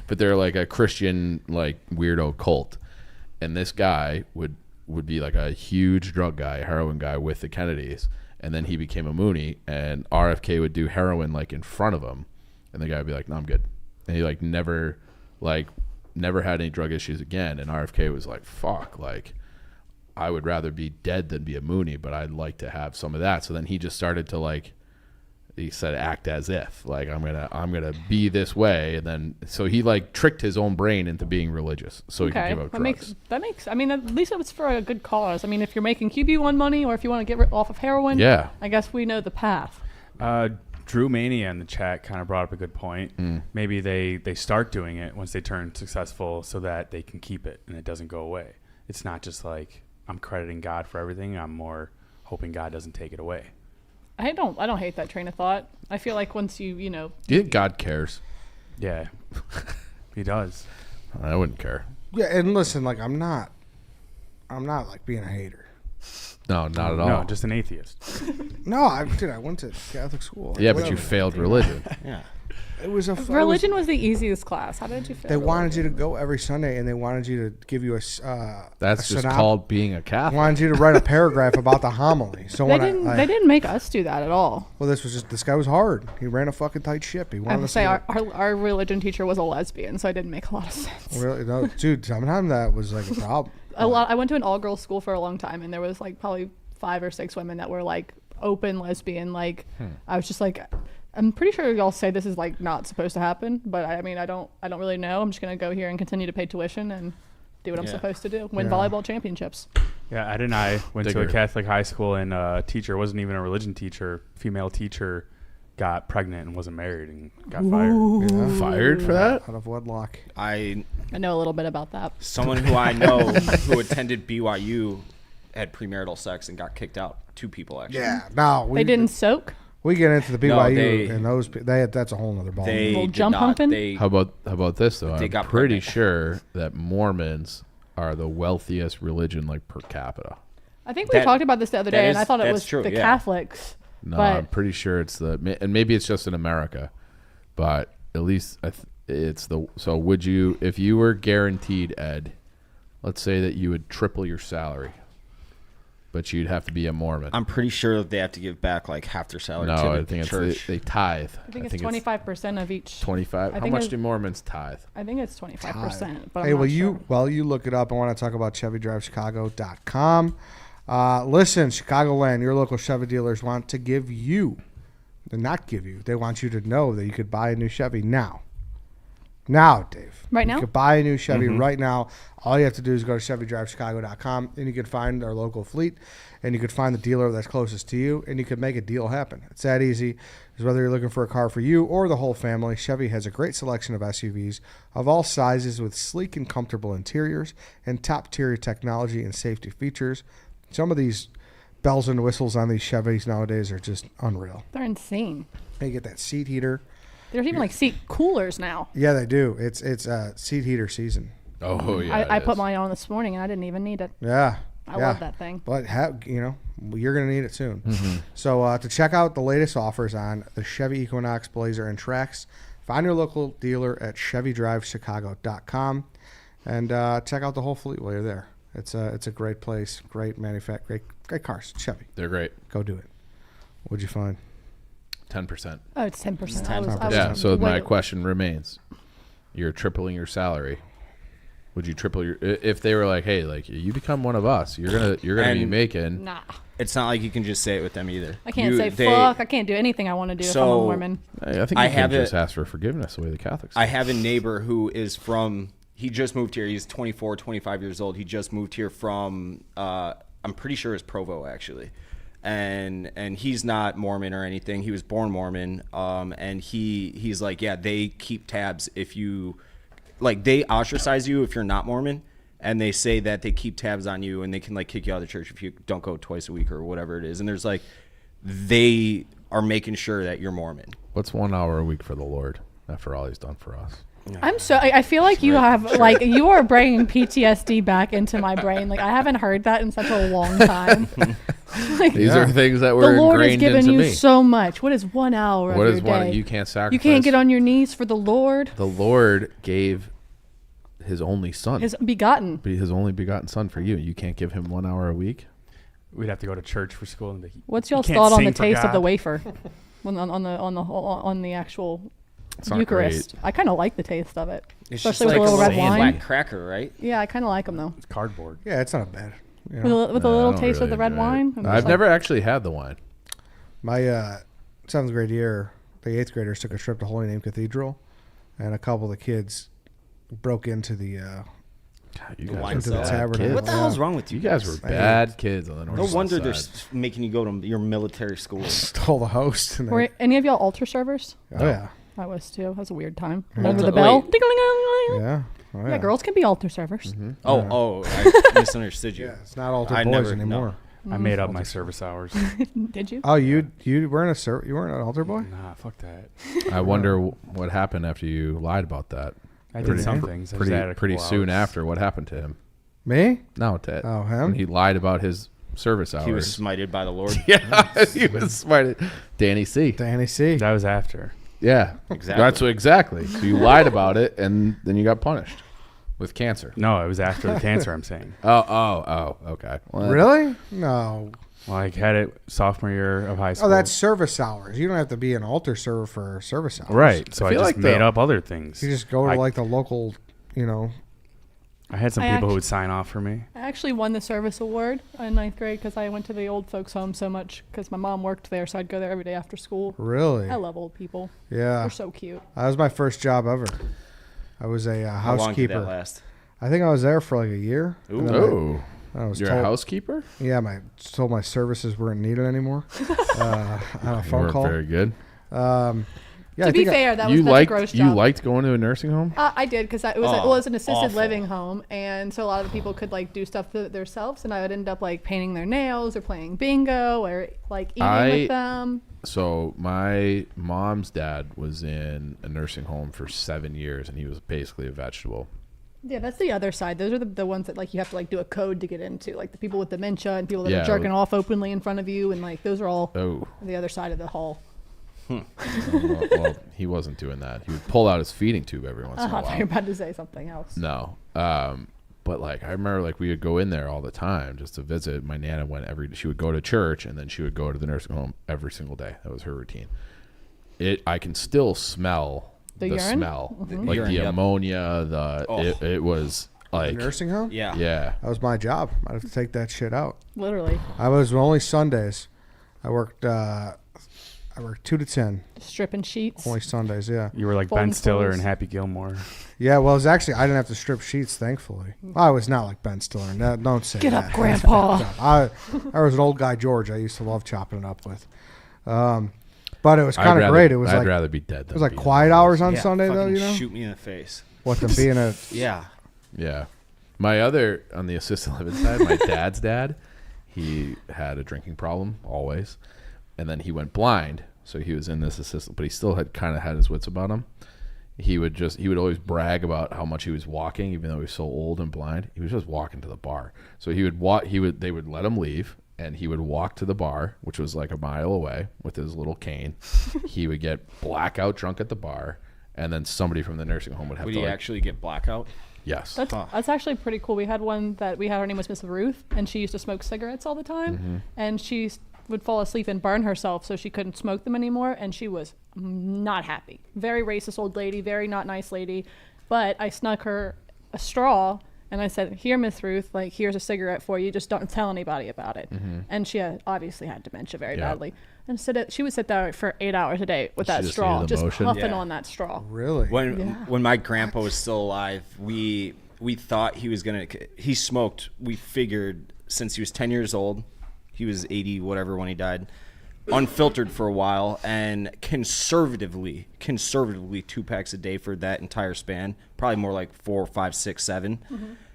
but they're like a Christian, like weirdo cult. And this guy would be like a huge drug guy, a heroin guy with the Kennedys. And then he became a Moonie, and RFK would do heroin like in front of him. And the guy would be like, no, I'm good. And he like never had any drug issues again. And RFK was like, fuck, like I would rather be dead than be a Moonie, but I'd like to have some of that. So then he just started to like, he said, act as if like I'm gonna be this way. And then so he like tricked his own brain into being religious so he could give up drugs. That makes. I mean, at least it was for a good cause. I mean, if you're making QB1 money, or if you want to get off of heroin, Yeah. I guess we know the path. Drew Mania in the chat kind of brought up a good point. Mm. Maybe they start doing it once they turn successful so that they can keep it and it doesn't go away. It's not just like I'm crediting God for everything. I'm more hoping God doesn't take it away. I don't hate that train of thought. I feel like once Do you think God cares? Yeah, he does. I wouldn't care. Yeah, and listen, like I'm not like being a hater. No, not at all. No, just an atheist. No, I went to Catholic school. Yeah, but you Whatever. failed religion. Yeah. It was religion was the easiest class. How did you feel? They wanted you to go every Sunday, and they wanted you to give you That's just called being a Catholic. Wanted you to write a paragraph about the homily. So They when didn't. They didn't make us do that at all. Well, this guy was hard. He ran a fucking tight ship. He I wanted have to us say, to our religion teacher was a lesbian, so it didn't make a lot of sense. really, no, dude. Sometimes that was like a problem. I went to an all-girls school for a long time, and there was like probably 5 or 6 women that were like open lesbian. Like I was just like, I'm pretty sure y'all say this is like not supposed to happen, but I mean I don't really know. I'm just gonna go here and continue to pay tuition and do what I'm Yeah. supposed to do. Win Yeah. volleyball championships. Yeah, Ed and I went to a Digger. Catholic high school, and a teacher wasn't even a religion teacher. Female teacher got pregnant and wasn't married and got fired. Yeah. Fired for that? Out of wedlock. I know a little bit about that. someone who I know who attended BYU had premarital sex and got kicked out. 2 people actually. Yeah. No, They didn't soak. We get into the No, BYU they- and those. That's a whole nother ball. They Little did jump not. humping? They How about this though? They I'm got pretty pregnant. sure that Mormons are the wealthiest religion like per capita. I think we That- talked about this the other day, and I thought it that's was true, the yeah. Catholics. No, But- I'm pretty sure it's and maybe it's just in America, but at least it's the. So would you, if you were guaranteed, Ed, let's say that you would triple your salary, but you'd have to be a Mormon. I'm pretty sure they have to give back like half their salary to No, the I think church. they tithe. I think it's 25% of each. 25. I How think much it's- do Mormons tithe? I think it's 25%. But I'm Hey, not well, sure. while you look it up, I want to talk about ChevyDriveChicago.com. Listen, Chicagoland, your local Chevy dealers want to give you, not give you, they want you to know that you could buy a new Chevy now. Now, Dave. Right You now? could buy a new Chevy right now. All you have to do is go to ChevyDriveChicago.com, and you can find our local fleet, and you could find the dealer that's closest to you, and you could make a deal happen. It's that easy. Because whether you're looking for a car for you or the whole family, Chevy has a great selection of SUVs of all sizes with sleek and comfortable interiors and top-tier technology and safety features. Some of these bells and whistles on these Chevys nowadays are just unreal. They're insane. You get that seat heater. There's even like seat coolers now. Yeah, they do. It's seat heater season. Oh, yeah. I it put is. mine on this morning and I didn't even need it. Yeah. I love that thing. But you're going to need it soon. So to check out the latest offers on the Chevy Equinox, Blazer, and Trax, find your local dealer at ChevyDriveChicago.com and check out the whole fleet while you're there. It's a great place, great great cars. Chevy, They're great. go do it. What'd you find? 10%. Oh, it's 10%. It's I was 10%. Yeah, so my way- question remains. You're tripling your salary. Would you triple your if they were like, "Hey, like you become one of us, you're going to be And- making." Nah. It's not like you can just say it with them either. I can't say they- fuck. I can't do anything I want to do if I'm a So- Mormon. I think I you can have just it- ask for forgiveness the way the Catholics do. I have a neighbor who is from, he just moved here. He's 24, 25 years old. He just moved here from, I'm pretty sure it's Provo actually. And he's not Mormon or anything. He was born Mormon. And he's like, yeah, they keep tabs if you, like they ostracize you if you're not Mormon. And they say that they keep tabs on you and they can like kick you out of the church if you don't go twice a week or whatever it is. And there's like, they are making sure that you're Mormon. What's 1 hour a week for the Lord after all he's done for us? I feel like you have like you are bringing PTSD back into my brain. Like I haven't heard that in such a long time. Like, These are things that the were Lord has ingrained given into you me. so much. What is 1 hour What of is your one day? you can't sacrifice? You can't get on your knees for the Lord. The Lord gave his only son. His begotten. His only begotten son for you. You can't give him 1 hour a week? We'd have to go to church for school. And What's you y'all's can't thought on the sing for taste of the God. wafer? on the actual It's not Eucharist. I kind of like the taste of it, It's especially just with like a little red a wine. black cracker, right? Yeah, I kind of like them though. It's cardboard. Yeah, it's not bad. You With know, a, with a I little don't taste of really the red enjoy it. wine. I'm just I've like- never actually had the wine. my 7th grade year, the 8th graders took a trip to Holy Name Cathedral, and a couple of the kids broke into the God, you The guys wine were cellar. bad Tabernacle. kids. What the hell's wrong with you? You guys were I hate bad kids on the north No side. wonder they're making you go to your military school. stole the host. And Were any of y'all altar servers? oh yeah, I was too. That was a weird time. Yeah. Under the Wait. bell. Ding-a-ling-a-ling. yeah, oh, Yeah, girls can be altar servers. Oh, I misunderstood you. Yeah, it's not altar I boys never- anymore. I made up my service hours. Did you? Oh, you weren't you weren't an altar boy? Nah, fuck that. I wonder what happened after you lied about that. I did some things. I just added a Pretty couple soon hours. after. What happened to him? Me? No, Ted. Oh, him? When he lied about his service hours. He was smited by the Lord. yeah, he was smart. Danny C. Danny C. That was after. Yeah, Exactly. That's what exactly. So you lied about it, and then you got punished with cancer. No, it was after the cancer, I'm saying. Oh, okay. Well, Really? No. Well, I had it sophomore year of high school. Oh, that's service hours. You don't have to be an altar server for service hours. right. So I feel just like made the- up other things. You just go to I, like the local, I had some I people who would sign off for me. I actually won the service award in 9th grade because I went to the old folks home so much because my mom worked there, so I'd go there every day after school. really? I love old people. Yeah. They're so cute. That was my first job ever. I was a How long did that housekeeper. last? I think I was there for like a year. Ooh. And then Oh, I was you're told, a housekeeper? Yeah, told my services weren't needed anymore on a You phone weren't call. very good. Yeah, I To be think fair, that's you a liked gross you job. liked going to a nursing home? I did because it Oh, was an assisted awful. living home, and so a lot of the people could like do stuff themselves, and I would end up like painting their nails or playing bingo or like eating with them. So my mom's dad was in a nursing home for 7 years, and he was basically a vegetable. Yeah, that's the other side. Those are the ones that like you have to like do a code to get into, like the people with dementia and people that Yeah, are jerking off openly in front of you, and like those are all Oh, the other side of the hall. well, he wasn't doing that. He would pull out his feeding tube every once in a I thought you were while. about to say something else. No, But like I remember, like we would go in there all the time just to visit. My Nana she would go to church and then she would go to the nursing home every single day. That was her routine. I can still smell the urine? smell, Mm-hmm. like Urine, the yep. ammonia. It was like Nursing home? Yeah. yeah. That was my job. I'd have to take that shit out. Literally. I was only Sundays. I worked 2 to 10. Stripping sheets. Only Sundays, yeah. You were like Folding Ben Stiller clothes. and Happy Gilmore. Yeah, well, it was actually, I didn't have to strip sheets, thankfully. I was not like Ben Stiller. No, don't say Get that. up, Grandpa. I was an old guy, George. I used to love chopping it up with. But it was kind of great. It was I'd like rather be dead. it was like quiet hours on Sunday, though, fucking you know? Shoot me in the face. What, them being a... Yeah. Yeah. My other, on the assisted living side, my dad's dad, he had a drinking problem always. And then he went blind. So he was in this assistant, but he still had kind of had his wits about him. He would always brag about how much he was walking, even though he was so old and blind. He was just walking to the bar. So he would walk, they would let him leave. And he would walk to the bar, which was like a mile away, with his little cane. He would get blackout drunk at the bar, and then somebody from the nursing home would have Would to he like, actually get blackout? yes. That's actually pretty cool. We had one her name was Miss Ruth, and she used to smoke cigarettes all the time. Mm-hmm. And she would fall asleep and burn herself, so she couldn't smoke them anymore. And she was not happy. Very racist old lady, very not nice lady. But I snuck her a straw, and I said, "Here, Miss Ruth, like here's a cigarette for you. Just don't tell anybody about it." And she obviously had dementia very badly. And she would sit there for 8 hours a day with that just straw, needed the just motion? puffing Yeah. on that straw. Really? When my grandpa was still alive, we thought he was he smoked. We figured since he was 10 years old, he was 80 whatever when he died, unfiltered for a while, and conservatively 2 packs a day for that entire span, probably more like 4, 5, 6, 7.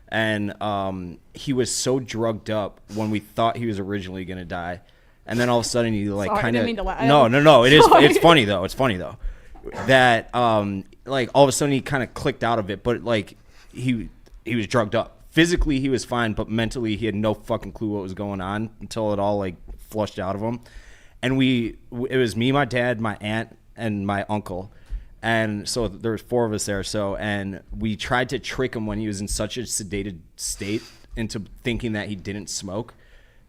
And he was so drugged up when we thought he was originally going to die, and then all of a sudden he like Sorry, I kind didn't mean to of laugh. no it is Sorry. it's funny though that like all of a sudden he kind of clicked out of it, but like he was drugged up. Physically he was fine, but mentally he had no fucking clue what was going on until it all like flushed out of him. And it was me, my dad, my aunt, and my uncle. And so there was 4 of us there. So, and we tried to trick him when he was in such a sedated state into thinking that he didn't smoke,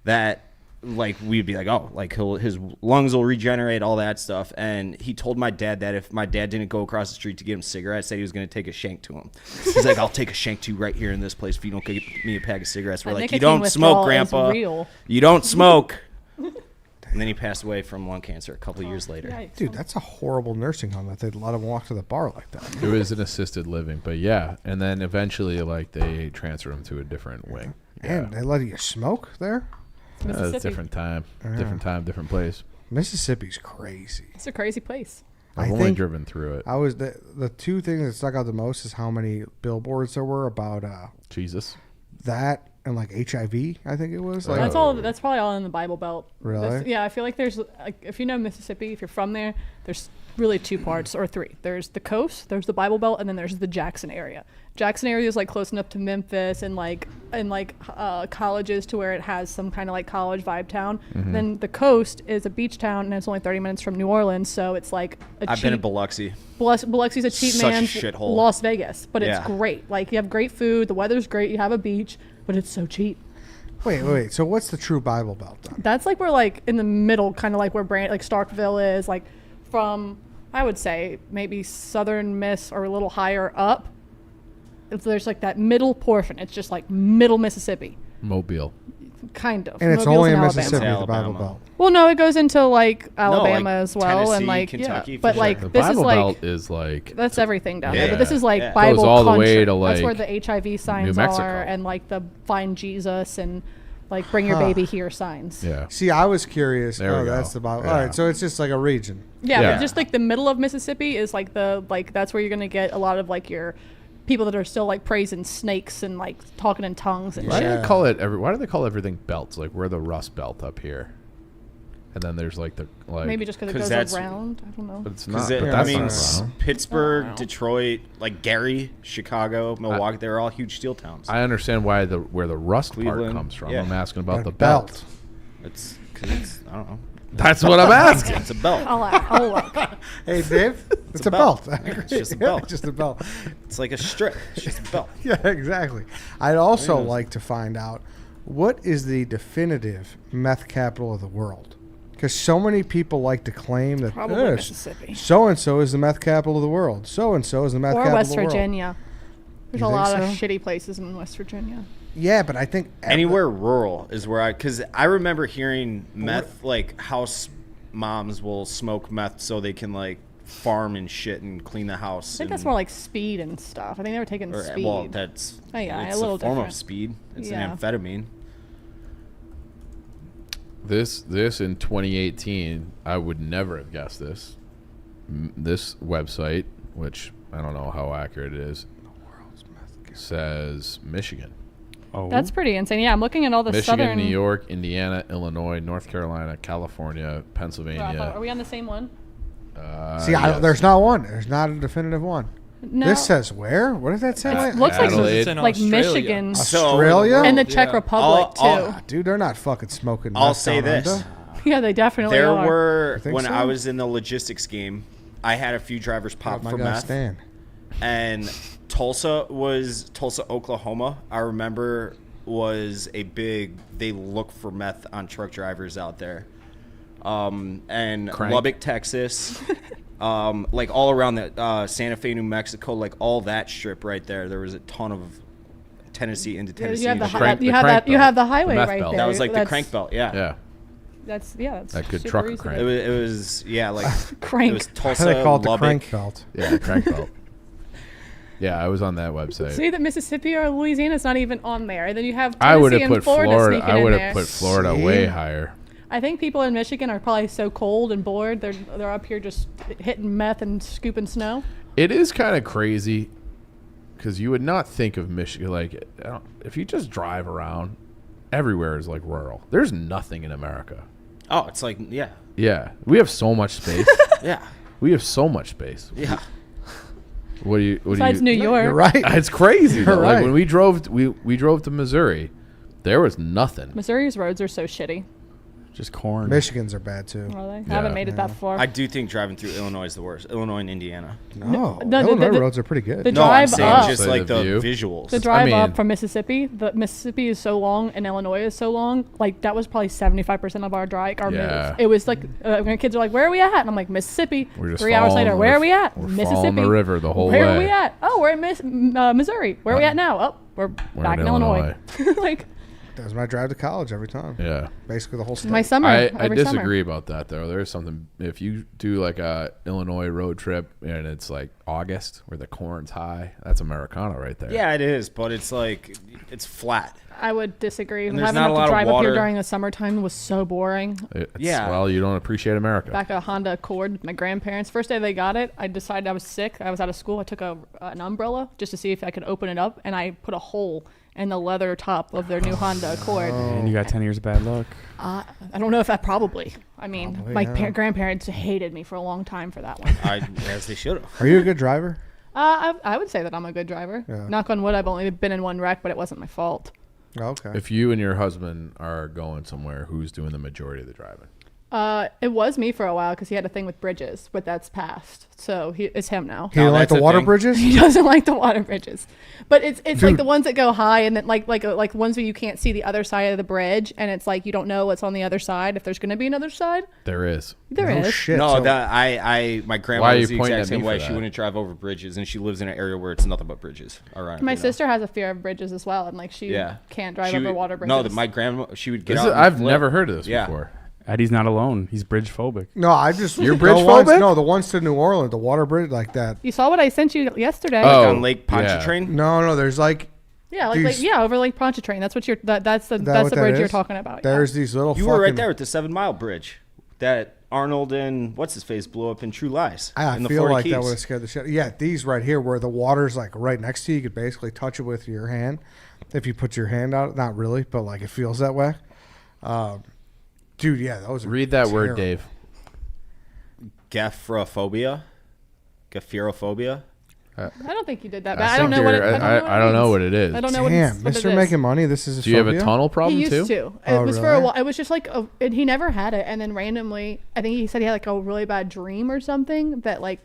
that like we'd be like, oh, like his lungs will regenerate, all that stuff. And he told my dad that if my dad didn't go across the street to get him cigarettes, that he was going to take a shank to him. He's like, I'll take a shank to you right here in this place if you don't get me a pack of cigarettes. We're That like, you nicotine don't smoke, withdrawal is Grandpa. real. You don't smoke. And then he passed away from lung cancer a couple of years later. Yikes. Dude, that's a horrible nursing home that they'd let him walk to the bar like that. It was an assisted living, but yeah. And then eventually, like, they transferred him to a different wing. Man, they let you smoke there? It's Mississippi. different time, different place. Mississippi's crazy. It's a crazy place. I've I only think driven through it. I was the 2 things that stuck out the most is how many billboards there were about Jesus. that and like HIV, I think it was. Like, That's all. That's probably all in the Bible Belt. Really? Yeah, I feel like there's like if you know Mississippi, if you're from there, there's really 2 parts or 3. There's the coast, there's the Bible Belt, and then there's the Jackson area. Jackson area is like close enough to Memphis and colleges to where it has some kind of like college vibe town. Then the coast is a beach town and it's only 30 minutes from New Orleans, so it's like I've been in Biloxi. Biloxi's a cheap Such a man's shithole. Las Vegas, but Yeah. it's great. Like you have great food, the weather's great, you have a beach, but it's so cheap. Wait. So what's the true Bible Belt then? That's like we're like in the middle, kind of like where like Starkville is, like from I would say maybe Southern Miss or a little higher up. There's like that middle portion. It's just like middle Mississippi, Mobile. kind of. And it's Mobile's only in Alabama. Mississippi, the Alabama. Bible Belt. Well, no, it goes into like Alabama like as well, Tennessee, and like Kentucky, yeah, for but sure. like The this Bible is like Belt is like that's everything down there. But Yeah. this is like Yeah. Bible Goes all the way country. to, That's where like, the HIV signs Mexico. are, and like the Find Jesus and like Bring Your Baby Here signs. yeah. See, I was curious. There we go. That's the Bible. Yeah. All right, so it's just like a region. Yeah, Yeah. but just like the middle of Mississippi is like that's where you're gonna get a lot of like your people that are still like praising snakes and like talking in tongues and Why shit. do they call it why do they call everything belts? Like we're the Rust Belt up here. And then there's like the like Maybe just because it 'Cause goes that's- around. I don't know. but it's Because not. But I that's mean, not wrong. Pittsburgh, I don't know. Detroit, like Gary, Chicago, Milwaukee, they're all huge steel towns. I understand why where the rust part Cleveland, comes from. yeah. I'm asking about But the belt. It's because it's, I don't know. That's what I'm asking. It's a belt. I'll look. Hey, Dave, it's a belt. belt. I agree. It's just a belt. Just a belt. It's like a strip. It's just a belt. Yeah, exactly. I'd also like to find out what is the definitive meth capital of the world? Because so many people like to claim that Probably Mississippi. so-and-so is the meth capital of the world. So-and-so is the meth Or capital West of the world. Virginia. There's You a lot think of so? shitty places in West Virginia. Yeah, but I think Anywhere rural is where because I remember hearing meth, like house moms will smoke meth so they can like farm and shit and clean the house. I think that's more like speed and stuff. I think they were taking speed. Well, that's Oh, yeah, it's a little form different. of speed. It's Yeah. an amphetamine. This in 2018, I would never have guessed this. This website, which I don't know how accurate it is, says Michigan. Oh, That's pretty insane. Yeah, I'm looking at all the Michigan, southern. New York, Indiana, Illinois, North Carolina, California, Are Pennsylvania. we on the same one? See, Yes. there's not one. There's not a definitive one. No. This says where? What does that say? It looks like Adelaide. It's in like Australia. Michigan Australia? and the Czech Yeah. Republic I'll- too. Dude, they're not fucking smoking. I'll meth say down this. under. Yeah, they definitely There are. were You think when so? I was in the logistics game, I had a few drivers pop My for guy meth. Stan. And Tulsa, Oklahoma, I remember was a big, they look for meth on truck drivers out there. And Crank. Lubbock, Texas, like all around that, Santa Fe, New Mexico, like all that strip right there. There was a ton of Tennessee into Tennessee. You have the, and shit. Crank- you the have crank that. You belt. have the The highway meth right belt. there. That was like the That's- crank belt, yeah. Yeah, That's that good super trucker easy. crank. It was yeah, like Crank. it was How Tulsa, do they call it the Lubbock. crank belt? yeah, crank belt. Yeah, I was on that website. See that Mississippi or Louisiana's not even on there. And then you have I would Tennessee have and put Florida. Florida. sneaking I in would there. have put Florida See? way higher. I think people in Michigan are probably so cold and bored. They're up here just hitting meth and scooping snow. It is kind of crazy because you would not think of Michigan like if you just drive around. Everywhere is like rural. There's nothing in America. Oh, it's like yeah, Yeah, we have so much space. yeah, We have so much space. yeah. What do you? Besides New York. You're right. It's crazy. You're though. Like right. when we drove to Missouri, there was nothing. Missouri's roads are so shitty. just corn. Michigan's are bad too. Are they? Yeah. I haven't made it that far. I do think driving through Illinois is the worst. Illinois and Indiana. No, No, Illinois the- roads are pretty good. the No, I'm drive saying up. just Say like the the view. visuals. The drive mean- up from Mississippi, the Mississippi is so long and Illinois is so long. Like that was probably 75% of our drive, our Yeah. move. It was like when kids are like, "Where are we at?" And I'm like, "Mississippi." We're just 3 hours following- later, "Where are we at?" we're Mississippi. following the river the whole Where are way. we at? Oh, we're in Missouri. Where are we at now? Oh, we're back in Illinois. Like That was my drive to college every time. Yeah. Basically the whole state. my summer. I every disagree Summer. about that though. There's something if you do like a Illinois road trip and it's like August where the corn's high, that's Americana right there. Yeah, it is, but it's like it's flat. I would disagree. And there's Having not a to lot of drive up water. here during the summertime was so boring. Yeah. Well, you don't appreciate America. Back a Honda Accord, my grandparents. First day they got it, I decided I was sick. I was out of school. I took an umbrella just to see if I could open it up, and I put a hole in the leather top of their new Honda Accord. And you got 10 years of bad luck. I don't know if that probably. I mean, Probably, my yeah. grandparents hated me for a long time for that one. As they should have. Are you a good driver? I would say that I'm a good driver. Yeah. Knock on wood, I've only been in one wreck, but it wasn't my fault. Oh, okay. If you and your husband are going somewhere, who's doing the majority of the driving? It was me for a while because he had a thing with bridges, but that's passed. So it's him now. He didn't like that's the a water thing. bridges? He doesn't like the water bridges, but it's like Dude. the ones that go high and then like ones where you can't see the other side of the bridge, and it's like you don't know what's on the other side if there's going to be another side. There is. There No is. shit. No, So- that my grandma Why are was you the pointing exact at me same for way. that? She wouldn't drive over bridges, and she lives in an area where it's nothing but bridges. Around. My sister has a fear of bridges as well, and like she Yeah. can't drive She over would- water bridges. No, my grandma, she would get This out. is, and I've flip. never heard of this Yeah. before. Eddie's not alone. He's bridge phobic. No, I just You're the bridge ones- phobic? No, the ones to New Orleans, the water bridge like that. You saw what I sent you yesterday. Oh. on Lake Pontchartrain. No, there's like Yeah, like, These- over Lake Pontchartrain. That's what that's the that that's what the that bridge you're is? talking about. There's these little. You were right fucking- there at the 7 Mile Bridge that Arnold and what's his face blew up in True Lies. I in the feel Florida like that Keys. would have scared the shit. Yeah, these right here where the water's like right next to you, you could basically touch it with your hand if you put your hand out. Not really, but like it feels that way. Dude, yeah, those are Read that word, terrible. Dave. Gapherophobia. Gapherophobia. I don't think you did that I bad. I don't think know what it, you're- I don't know means. what it is. I don't know what, Damn, what it Mr. is. Making Money, this is his Do you have a phobia? tunnel problem He used too? to. It Oh, was for a really? while. It was just like he never had it, and then randomly, I think he said he had like a really bad dream or something that like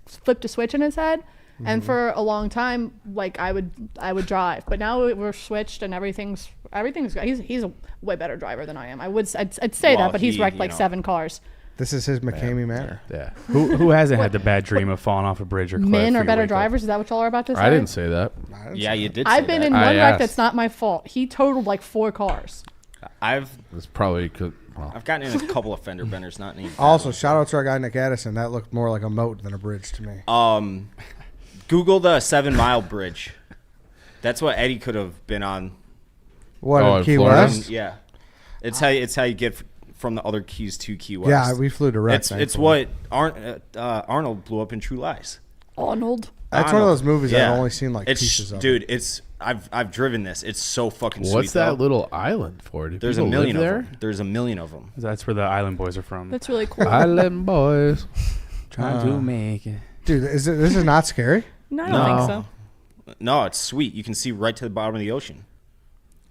flipped a switch in his head. And for a long time, like I would drive, but now we're switched and everything's good. He's a way better driver than I am. I'd say Well, that, but he's he, wrecked you like know. 7 cars. This is his McCamey manner. Yeah. Who hasn't had the bad dream of falling off a bridge or cliff? Men where are you better wake up? drivers. Is that what y'all are about to say? I didn't say that. Yeah, you did. Say I've been that. in I one wreck asked. that's not my fault. He totaled like 4 cars. I've It's probably well, gotten in a couple of fender benders, not any. bad Also, ones. shout out to our guy Nick Addison. That looked more like a moat than a bridge to me. Google the 7 Mile Bridge. That's what Eddie could have been on. What, Oh, in in Key Florida? West? Yeah, it's how you get from the other keys to Key West. Yeah, we flew direct. It's thankfully. what Arnold blew up in True Lies. Arnold. That's one of those movies Yeah. I've only seen like It's pieces of. dude. It's I've driven this. It's so fucking sweet. what's that though. little island for? Do There's a people million live of there? them. There's a million of them. That's where the Island Boys are from. That's really cool. Island boys. Trying to make it. Dude, this is not scary? No, I don't think so. No, it's sweet. You can see right to the bottom of the ocean.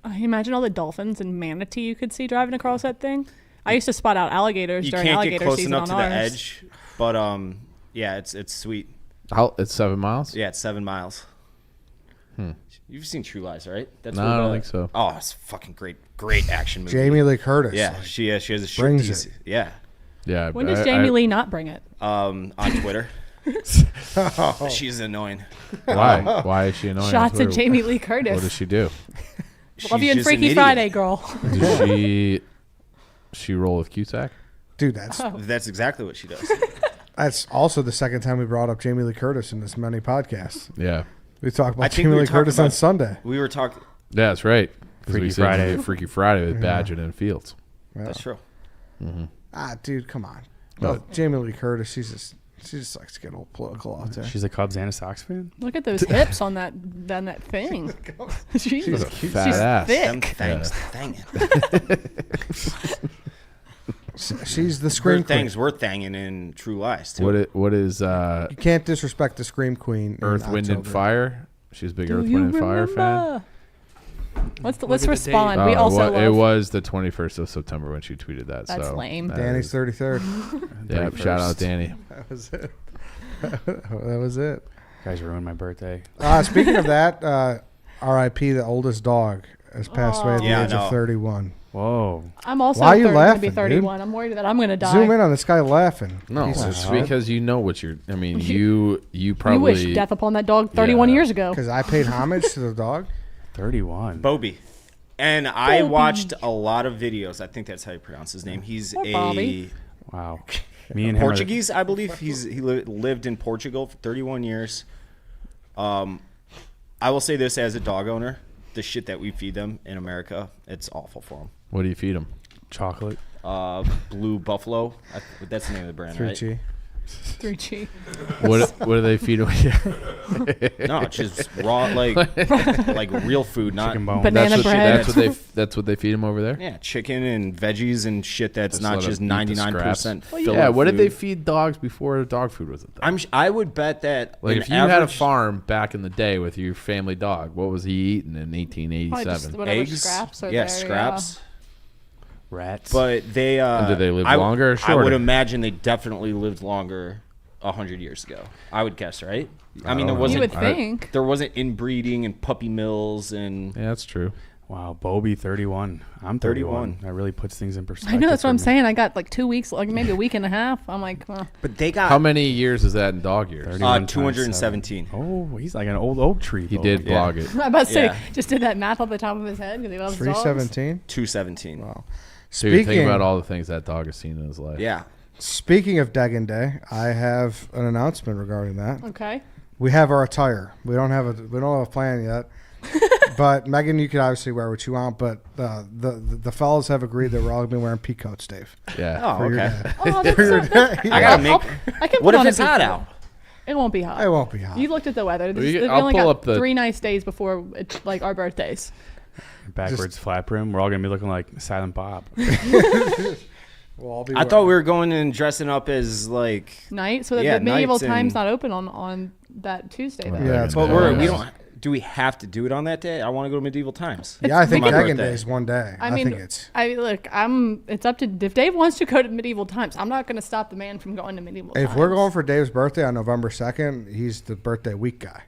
I imagine all the dolphins and manatee you could see driving across that thing. I used to spot out alligators You during can't get alligator close season enough on to ours. the edge, but yeah, it's sweet. It's 7 miles. Yeah, it's 7 miles. You've seen True Lies, right? That's No, where I don't the- think so. Oh, it's fucking great action movie. Jamie Lee Curtis. Yeah, like, she has a shit brings piece. it. Yeah, Yeah. When does Jamie Lee not bring it? on Twitter. She's annoying. Why? Why is she annoying? Shots at What- Jamie Lee Curtis. What does she do? Love you She's in just an Freaky idiot. Friday, girl. Does she roll with Cusack? Dude, that's That's exactly what she does. that's also the second time we brought up Jamie Lee Curtis in this many podcasts. Yeah. We talked I about think Jamie we were Lee talking Curtis on about- Sunday. We were talking. Yeah, that's right. 'Cause Freaky we said we Friday. did Freaky Friday with Badger and Fields. Yeah. That's true. Dude, come on. But- Jamie Lee Curtis, she just likes to get a little political out there. She's a Cubs and a Sox fan. Look at those hips on that thing. she's She's a fat she's ass. Them thick. things. Dang it. She's the Her scream queen. things were thanging in True Lies too. What is You can't disrespect the scream queen. in Earth, Wind, and October. Fire? She's a big Do Earth, you Wind, and Fire fan. remember? Let's at the respond. Oh, We also it love. was the 21st of September when she tweeted that. That's so lame. that Danny's is- 33rd. Yeah, shout out Danny. That was it. That was it. You guys ruined my birthday. Speaking of that, R.I.P. the oldest dog has passed away at the Yeah, I age of know. 31. Whoa. I'm also Why are you gonna laughing, be dude? 31. I'm worried that I'm gonna die. Zoom in on this guy laughing. No, Piece of it's shit. because you know what you're. I mean, you You probably wish death upon that dog 31 Yeah. years ago. Because I paid homage to the dog. 31. Bobby. And I Bobby. watched a lot of videos. I think that's how you pronounce his name. He's Poor a Bobby. Wow. Me and him are- Portuguese, I believe. He lived in Portugal for 31 years. I will say this as a dog owner: the shit that we feed them in America, it's awful for them. What do you feed them? chocolate. Blue Buffalo. That's the name of the brand, right? 3G. 3G. What do they feed them? No, it's just raw, like real food, not Chicken bone. Banana bread. That's what they feed them over there. yeah, chicken and veggies and shit that's Just not let 'em just eat the 99% scraps. filler Yeah, what did they food. feed dogs before dog food was it? Though? I would bet that Like an if you had a average- farm back in the day with your family dog, what was he eating in Probably just 1887? whatever eggs, scraps are yeah, there. scraps. Rats. But they And did they live I- longer or I would shorter? imagine they definitely lived longer 100 years ago. I would guess, right? I mean, don't know. You wasn't would think. there wasn't inbreeding and puppy mills and Yeah, that's true. wow, Bobby 31. I'm 31. That really puts things in perspective. I know, that's what for I'm me. saying. I got like 2 weeks, like maybe a week and a half. I'm like, but they got How many years is that in dog years? 31 times 217. Oh, he's like an old oak tree. He Bobby. did blog it. I'm about to say, Yeah. just did that math off the top of his head because he loves dogs. 317. 217. Wow. So you think Speaking, about all the things that dog has seen in his life. Yeah. speaking of Degan Day, I have an announcement regarding that. Okay. We have our attire. We don't have a plan yet. But Megan, you could obviously wear what you want. But the fellas have agreed that we're all gonna be wearing peacoats, Dave. Yeah. Oh, For your okay. dad. Oh, that's For your so, dad. I gotta make. I can What put if on a it's hot peacoat. out? It won't be hot. It won't be hot. You looked at the weather. We I'll only pull got up the- 3 nice days before it's like our birthdays. Backwards flat brim. We're all gonna be looking like Silent Bob. We'll all be I thought we were going and dressing up as like. Night, so that Yeah, the medieval nights time's and- not open on that Tuesday. Though. Yeah, it's But cool. we don't. Do we have to do it on that day? I want to go to medieval times. Yeah, I think my Degan birthday. Day is one day. I I mean, think it's. It's up to if Dave wants to go to medieval times. I'm not going to stop the man from going to medieval times. If we're going for Dave's birthday on November 2nd, he's the birthday week guy.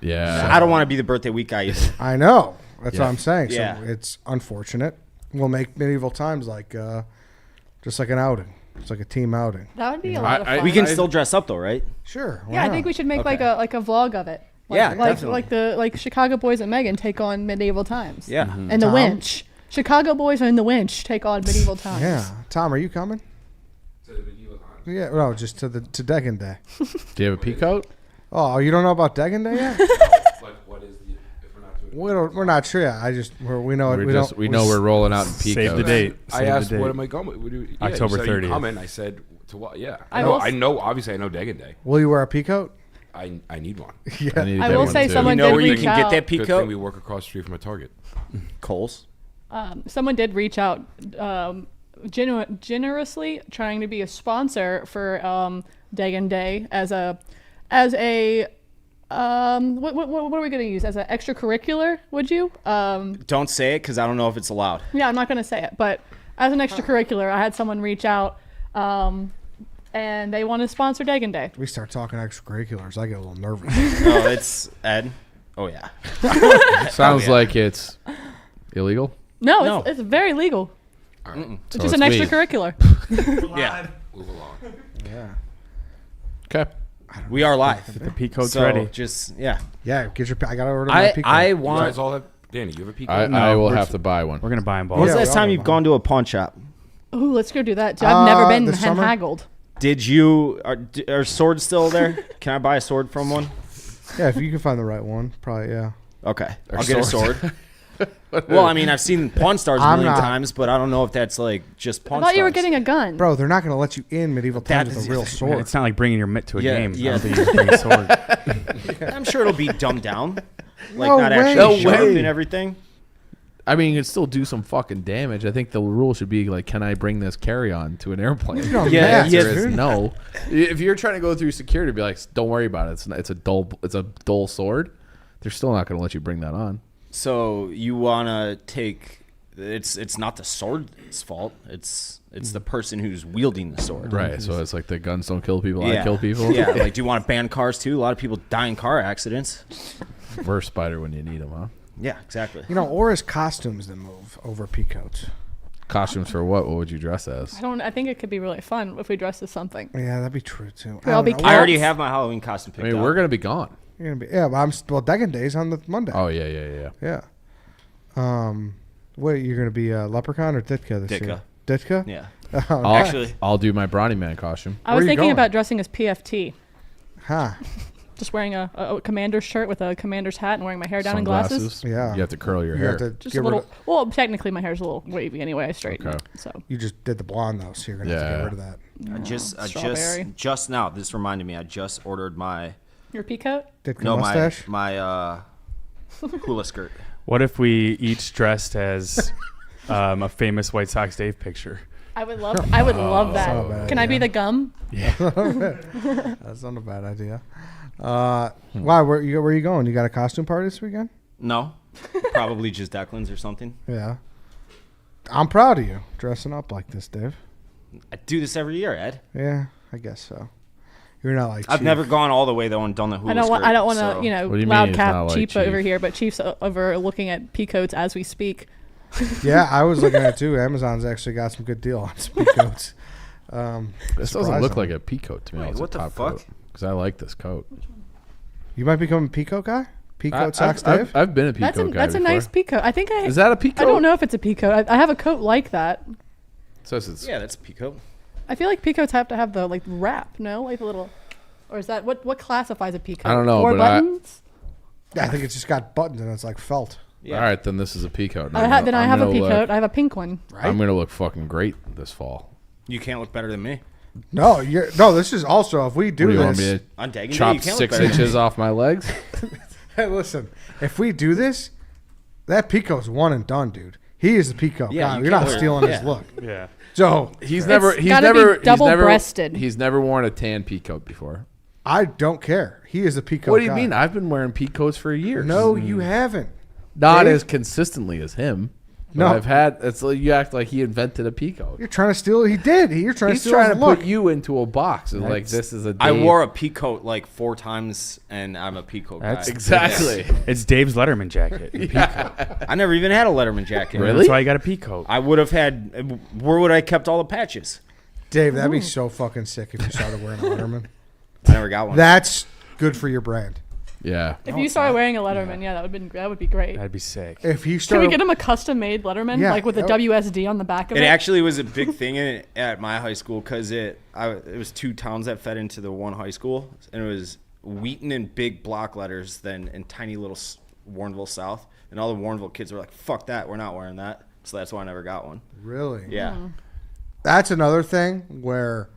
Yeah. I don't want to be the birthday week guy either. I know. That's what Yeah. I'm saying. Yeah. So it's unfortunate. We'll make medieval times like just like an outing. It's like a team outing. that would be a lot of I- fun. We can still dress up though, right? Sure. why Yeah, I not? think we should make Okay. like a vlog of it. Like, Yeah, like definitely. like Chicago Boys and Megan take on medieval times. Yeah. And the Tom? winch. Chicago Boys and the winch take on medieval times. Yeah. Tom, are you coming? Yeah. No, just to Degan Day. Do you have a pea coat? Oh, you don't know about Degan Day yet? What is the if we're not doing? We're not sure yet. We know it. We know we're rolling out in pea Save coats. the date. I Save asked, the date. what am I going with? What do you- yeah, October you said, 30th. You coming? I said, to what? Yeah. I I know, will I know, obviously, I know Degan Day. Will you wear a peacoat? I need one. I, Yeah. need I that will one say too. someone You know did where you reach can get out. that Good thing peacoat? we work across the street from a Target. Coles. Someone did reach out generously trying to be a sponsor for Degan Day as a what are we going to use as an extracurricular? Would you? Don't say it because I don't know if it's allowed. Yeah, I'm not going to say it, but as an extracurricular, I had someone reach out, and they want to sponsor Degan Day. We start talking extracurriculars. I get a little nervous. Oh, it's Ed. Oh yeah. Sounds yeah. like it's illegal. No, No. It's very legal. So It's just an weed. extracurricular. Yeah. Move along. Yeah. Okay. We are live. The peacoat's So ready. just yeah. Yeah. Get your. I gotta order my peacoat. I You want. guys all have Danny. You have a peak. I No, will we're- have to buy one. We're gonna buy them both. When's Yeah, the we last all time go you've buy. gone to a pawn shop? Ooh, let's go do that. I've never been this summer? haggled. Did you are swords still there? Can I buy a sword from one? Yeah, if you can find the right one, probably. Yeah. Okay, Or I'll get a swords. sword. Well, I mean, I've seen Pawn Stars a I'm million not- times, but I don't know if that's like just I Pawn thought Stars. you were getting a gun. Bro, they're not gonna let you in medieval That times is with a real the thing, sword. It's not like bringing your mitt to a Yeah, game. yeah. I don't think you can bring a sword. I'm sure it'll be dumbed down, like No not way. actually No sharp way. and everything. I mean, you can still do some fucking damage. I think the rule should be like, can I bring this carry-on to an airplane? No, Yeah, math, yeah, There is dude. no. If you're trying to go through security, be like, don't worry about it. It's a dull sword. They're still not going to let you bring that on. So you wanna take? It's not the sword's fault. It's the person who's wielding the sword. Right. So it's like the guns don't kill people. I kill people. Yeah. Like, do you want to ban cars too? A lot of people die in car accidents. Reverse spider when you need them, huh? Yeah, exactly. You know, or is costumes that move over peacoats. Costumes for what? What would you dress as? I think it could be really fun if we dress as something. Yeah, that'd be true too. We'll all be I already Cats. have my Halloween costume I picked mean, out. we're going to be gone. You're gonna be, yeah, but Degan Day's on the Monday. Oh, yeah. Yeah. What you're gonna be Leprechaun or Ditka this year? Ditka. Yeah. Oh, Actually, I'll do my Brawny Man costume. I Where was are you thinking going? about dressing as PFT. huh. Just wearing a commander's shirt with a commander's hat and wearing my hair down in glasses. Yeah. You have to curl your You hair. have to Just get a rid little. of, Well, technically my hair's a little wavy anyway. I straighten Okay. it. So you just did the blonde though, so you're gonna have to Yeah. get rid of that. I Strawberry. just now. This reminded me. I just ordered my your peacoat. Ditka no mustache. my hula skirt. What if we each dressed as a famous White Sox Dave picture? I would love. I would love not a that. bad Can I be idea. the gum? That's not a bad idea. Why? Where you going? You got a costume party this weekend? No, probably just Declan's or something. Yeah. I'm proud of you dressing up like this, Dave. I do this every year, Ed. Yeah, I guess so. You're not like I've Chief. never gone all the way though and done the hula I don't want. skirt, I don't want so- to. You know, What do you mean loud it's cap not like Chief Chief? over here, but Chief's over looking at peacoats as we speak. Yeah, I was looking at it too. Amazon's actually got some good deal on some coats. This doesn't look like a peacoat to me. Wait, It's what a the top fuck? Because I like this coat. You might become a peacoat guy. Peacoat socks, I've, Dave. I've been a peacoat That's a guy that's a before. nice peacoat. I think I. Is that a peacoat? I don't know if it's a peacoat. I have a coat like that. It says it's Yeah, that's a peacoat. I feel like peacoats have to have the like wrap. No, like the little. Or is that what classifies a peacoat? I don't know, 4 but I- buttons. Yeah, I think it's just got buttons and it's like felt. Yeah. all right. Then this is a peacoat. Then I have a peacoat. I have a pink one. Right? I'm gonna look fucking great this fall. You can't look better than me. No, this is also if we What do do you this. want me to On Degan Day, chop you can't 6 look better. inches off my legs? Hey, listen, if we do this, that peacoat's one and done, dude. He is the peacoat Yeah, guy. you You're can't not wear it. stealing his Yeah. look. Yeah. So He's never double-breasted. He's never worn a tan peacoat before. I don't care. He is the peacoat What do you guy. mean? I've been wearing peacoats for years. No, you haven't. Not Dave? as consistently as him. No. But I've had. It's like you act like he invented a peacoat. You're trying to steal. He did. You're trying to He's steal trying his to look. put you into a box. It's like this is a. I Dave. wore a peacoat like 4 times, and I'm a peacoat That's guy. exactly. It's Dave's Letterman jacket. The peacoat. I never even had a Letterman jacket. Really? That's why you got a peacoat. I would have had. Where would I kept all the patches? Dave, that'd be so fucking sick if you started wearing a Letterman. I never got one. That's good for your brand. Yeah. If you started wearing a Letterman, yeah, that would be great. That'd be sick. If you Can started, we get him a custom-made Letterman, Yeah, like with a that would- WSD on the back of it? It actually was a big thing at my high school because it was 2 towns that fed into the one high school, and it was Wheaton in big block letters, then in tiny little Warrenville South, and all the Warrenville kids were like, "Fuck that, we're not wearing that." So that's why I never got one. really, Yeah, that's another thing where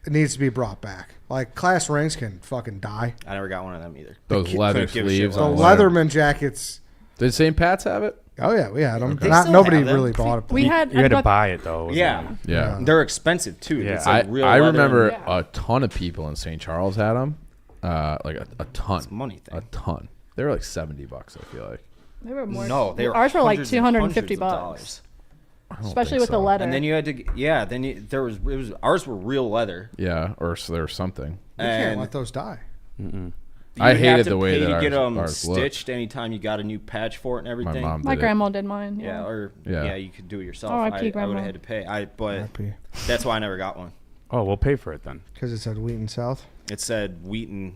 it needs to be brought back. Like class ranks can fucking die. I never got one of them either. Those Couldn't leather give a shit sleeves. The what on it was. Leatherman jackets. Did St. Pat's have it? Oh yeah, we had them. They Not still nobody have them. really bought it. We had. You had to but- buy it though. Yeah. Yeah. They're expensive too. Yeah. It's I, like real I leather remember and- Yeah. a ton of people in St. Charles had them. Like a ton. It's a money thing. A ton. They were like $70, I feel like. They were more. No, they were ours were like hundreds and $250 hundreds of dollars. I don't especially think with the so. leather. And then you had to, yeah. Then ours were real leather. Yeah, or so there was something. You can't And let those die. you I would hated have to the way pay that to get ours- them ours looked. stitched anytime you got a new patch for it and My everything. mom My did grandma did mine. Yeah, or Yeah. you could do it yourself. R.I.P. I would grandma. have had to pay. But R.I.P. that's why I never got one. Oh, we'll pay for it then. Because it said Wheaton South. It said Wheaton,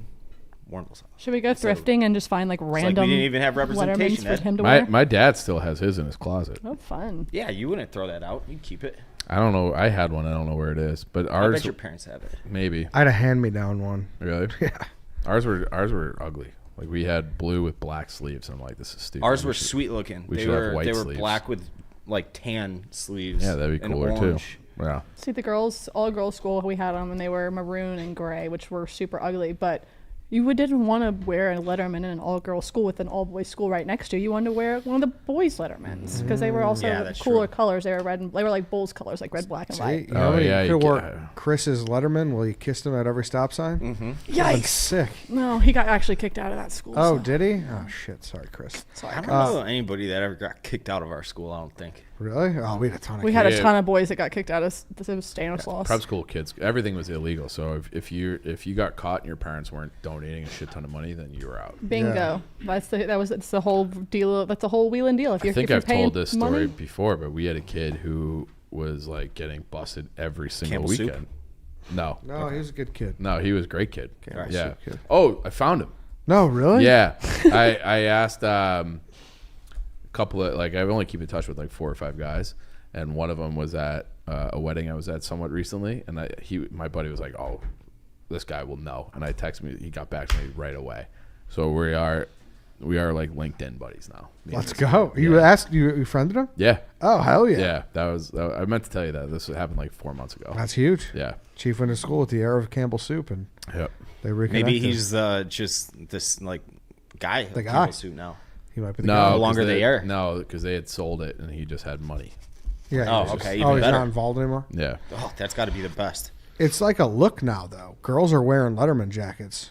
Warrenville. Should we go thrifting and just find like It's like random we didn't even have Lettermans representation. for Ed. him to My wear? my dad still has his in his closet. Oh, fun. Yeah, you wouldn't throw that out. You'd keep it. I don't know. I had one. I don't know where it is, but I ours bet your parents have it. maybe. I had a hand-me-down one. Really? Yeah. Ours were ugly. Like we had blue with black sleeves. And I'm like, this is stupid. Ours We were should- sweet looking. we They should have were white they were sleeves. black with like tan sleeves. Yeah, that'd be and cooler orange. too. Yeah. See, the girls, all girls school, we had them and they were maroon and gray, which were super ugly. But you didn't want to wear a Letterman in an all girls school with an all boys school right next to you. You wanted to wear one of the boys' Lettermans because they were also Yeah, that's cooler true. colors. They were red and they were like Bulls colors, like red, black, and See, white. you know Oh, yeah, you you could work ca- Chris's Letterman while you kissed him at every stop sign. Mm-hmm. That's Yikes! sick. No, he got actually kicked out of that school. Oh, so. did he? Oh shit! Sorry, Chris. I don't know anybody that ever got kicked out of our school. I don't think. Really? Oh, we had a ton of. We had a Yeah. ton of boys that got kicked out of Stanislaus. Prep school kids, everything was illegal. So if you got caught and your parents weren't donating a shit ton of money, then you were out. Bingo. It's the whole deal. That's the whole wheeling deal. If you're, I think if you're I've paying told this story money, before, but we had a kid who was like getting busted every single Campbell soup? weekend. No, No, he was a good kid. no, he was a great kid. Campbell Yeah. soup kid. Oh, I found him. No, really? Yeah, I asked a couple of like I only keep in touch with like 4 or 5 guys, and one of them was at a wedding I was at somewhat recently, and my buddy was like, "Oh, this guy will know," and I texted me. He got back to me right away. So we are like LinkedIn buddies now. Me and Let's this go. guy. You Yeah. asked you friended him? Yeah, Oh hell yeah! yeah. That was I meant to tell you that this happened like 4 months ago. That's huge. Yeah. Chief went to school with the era of Campbell Soup, and Yep. they reconnected. Maybe he's just this like guy. The of guy. Campbell Soup now. He might be the No, guy. No longer 'cause they are. No, because they had sold it and he just had money. Yeah. Oh, he's okay, oh, even he's better. not involved anymore. Yeah. Oh, that's got to be the best. It's like a look now, though. Girls are wearing Letterman jackets.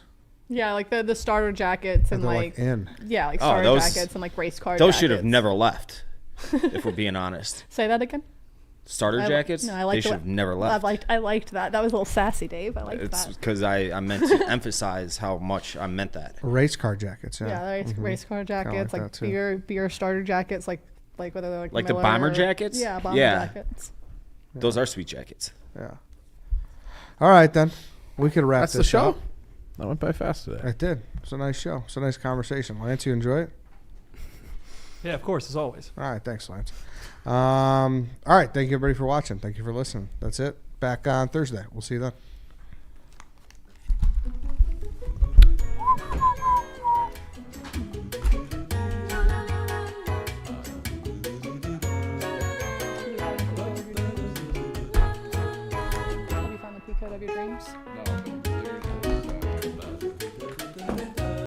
yeah, like the starter jackets and They're like in. yeah, like Oh, starter those- jackets and like race car. Those should have jackets. never left. If we're being honest, Say that again. starter I- jackets. no, I they liked should the- have never left. I liked that. That was a little sassy, Dave. I liked It's that. because I meant to emphasize how much I meant that. Race car jackets. Yeah. Yeah, race car jackets, like like that, too. beer starter jackets, like whether they're Like the Miller bomber or- jackets? Yeah, bomber Yeah. jackets. Those are sweet jackets. Yeah. All right then. We could wrap That's the this show. up. That went by fast today. It did. It's a nice show. It's a nice conversation. Lance, you enjoy it? Yeah, of course, as always. All right. Thanks, Lance. All right. Thank you, everybody, for watching. Thank you for listening. That's it. Back on Thursday. We'll see you then. Have you found the peacoat of your dreams? No,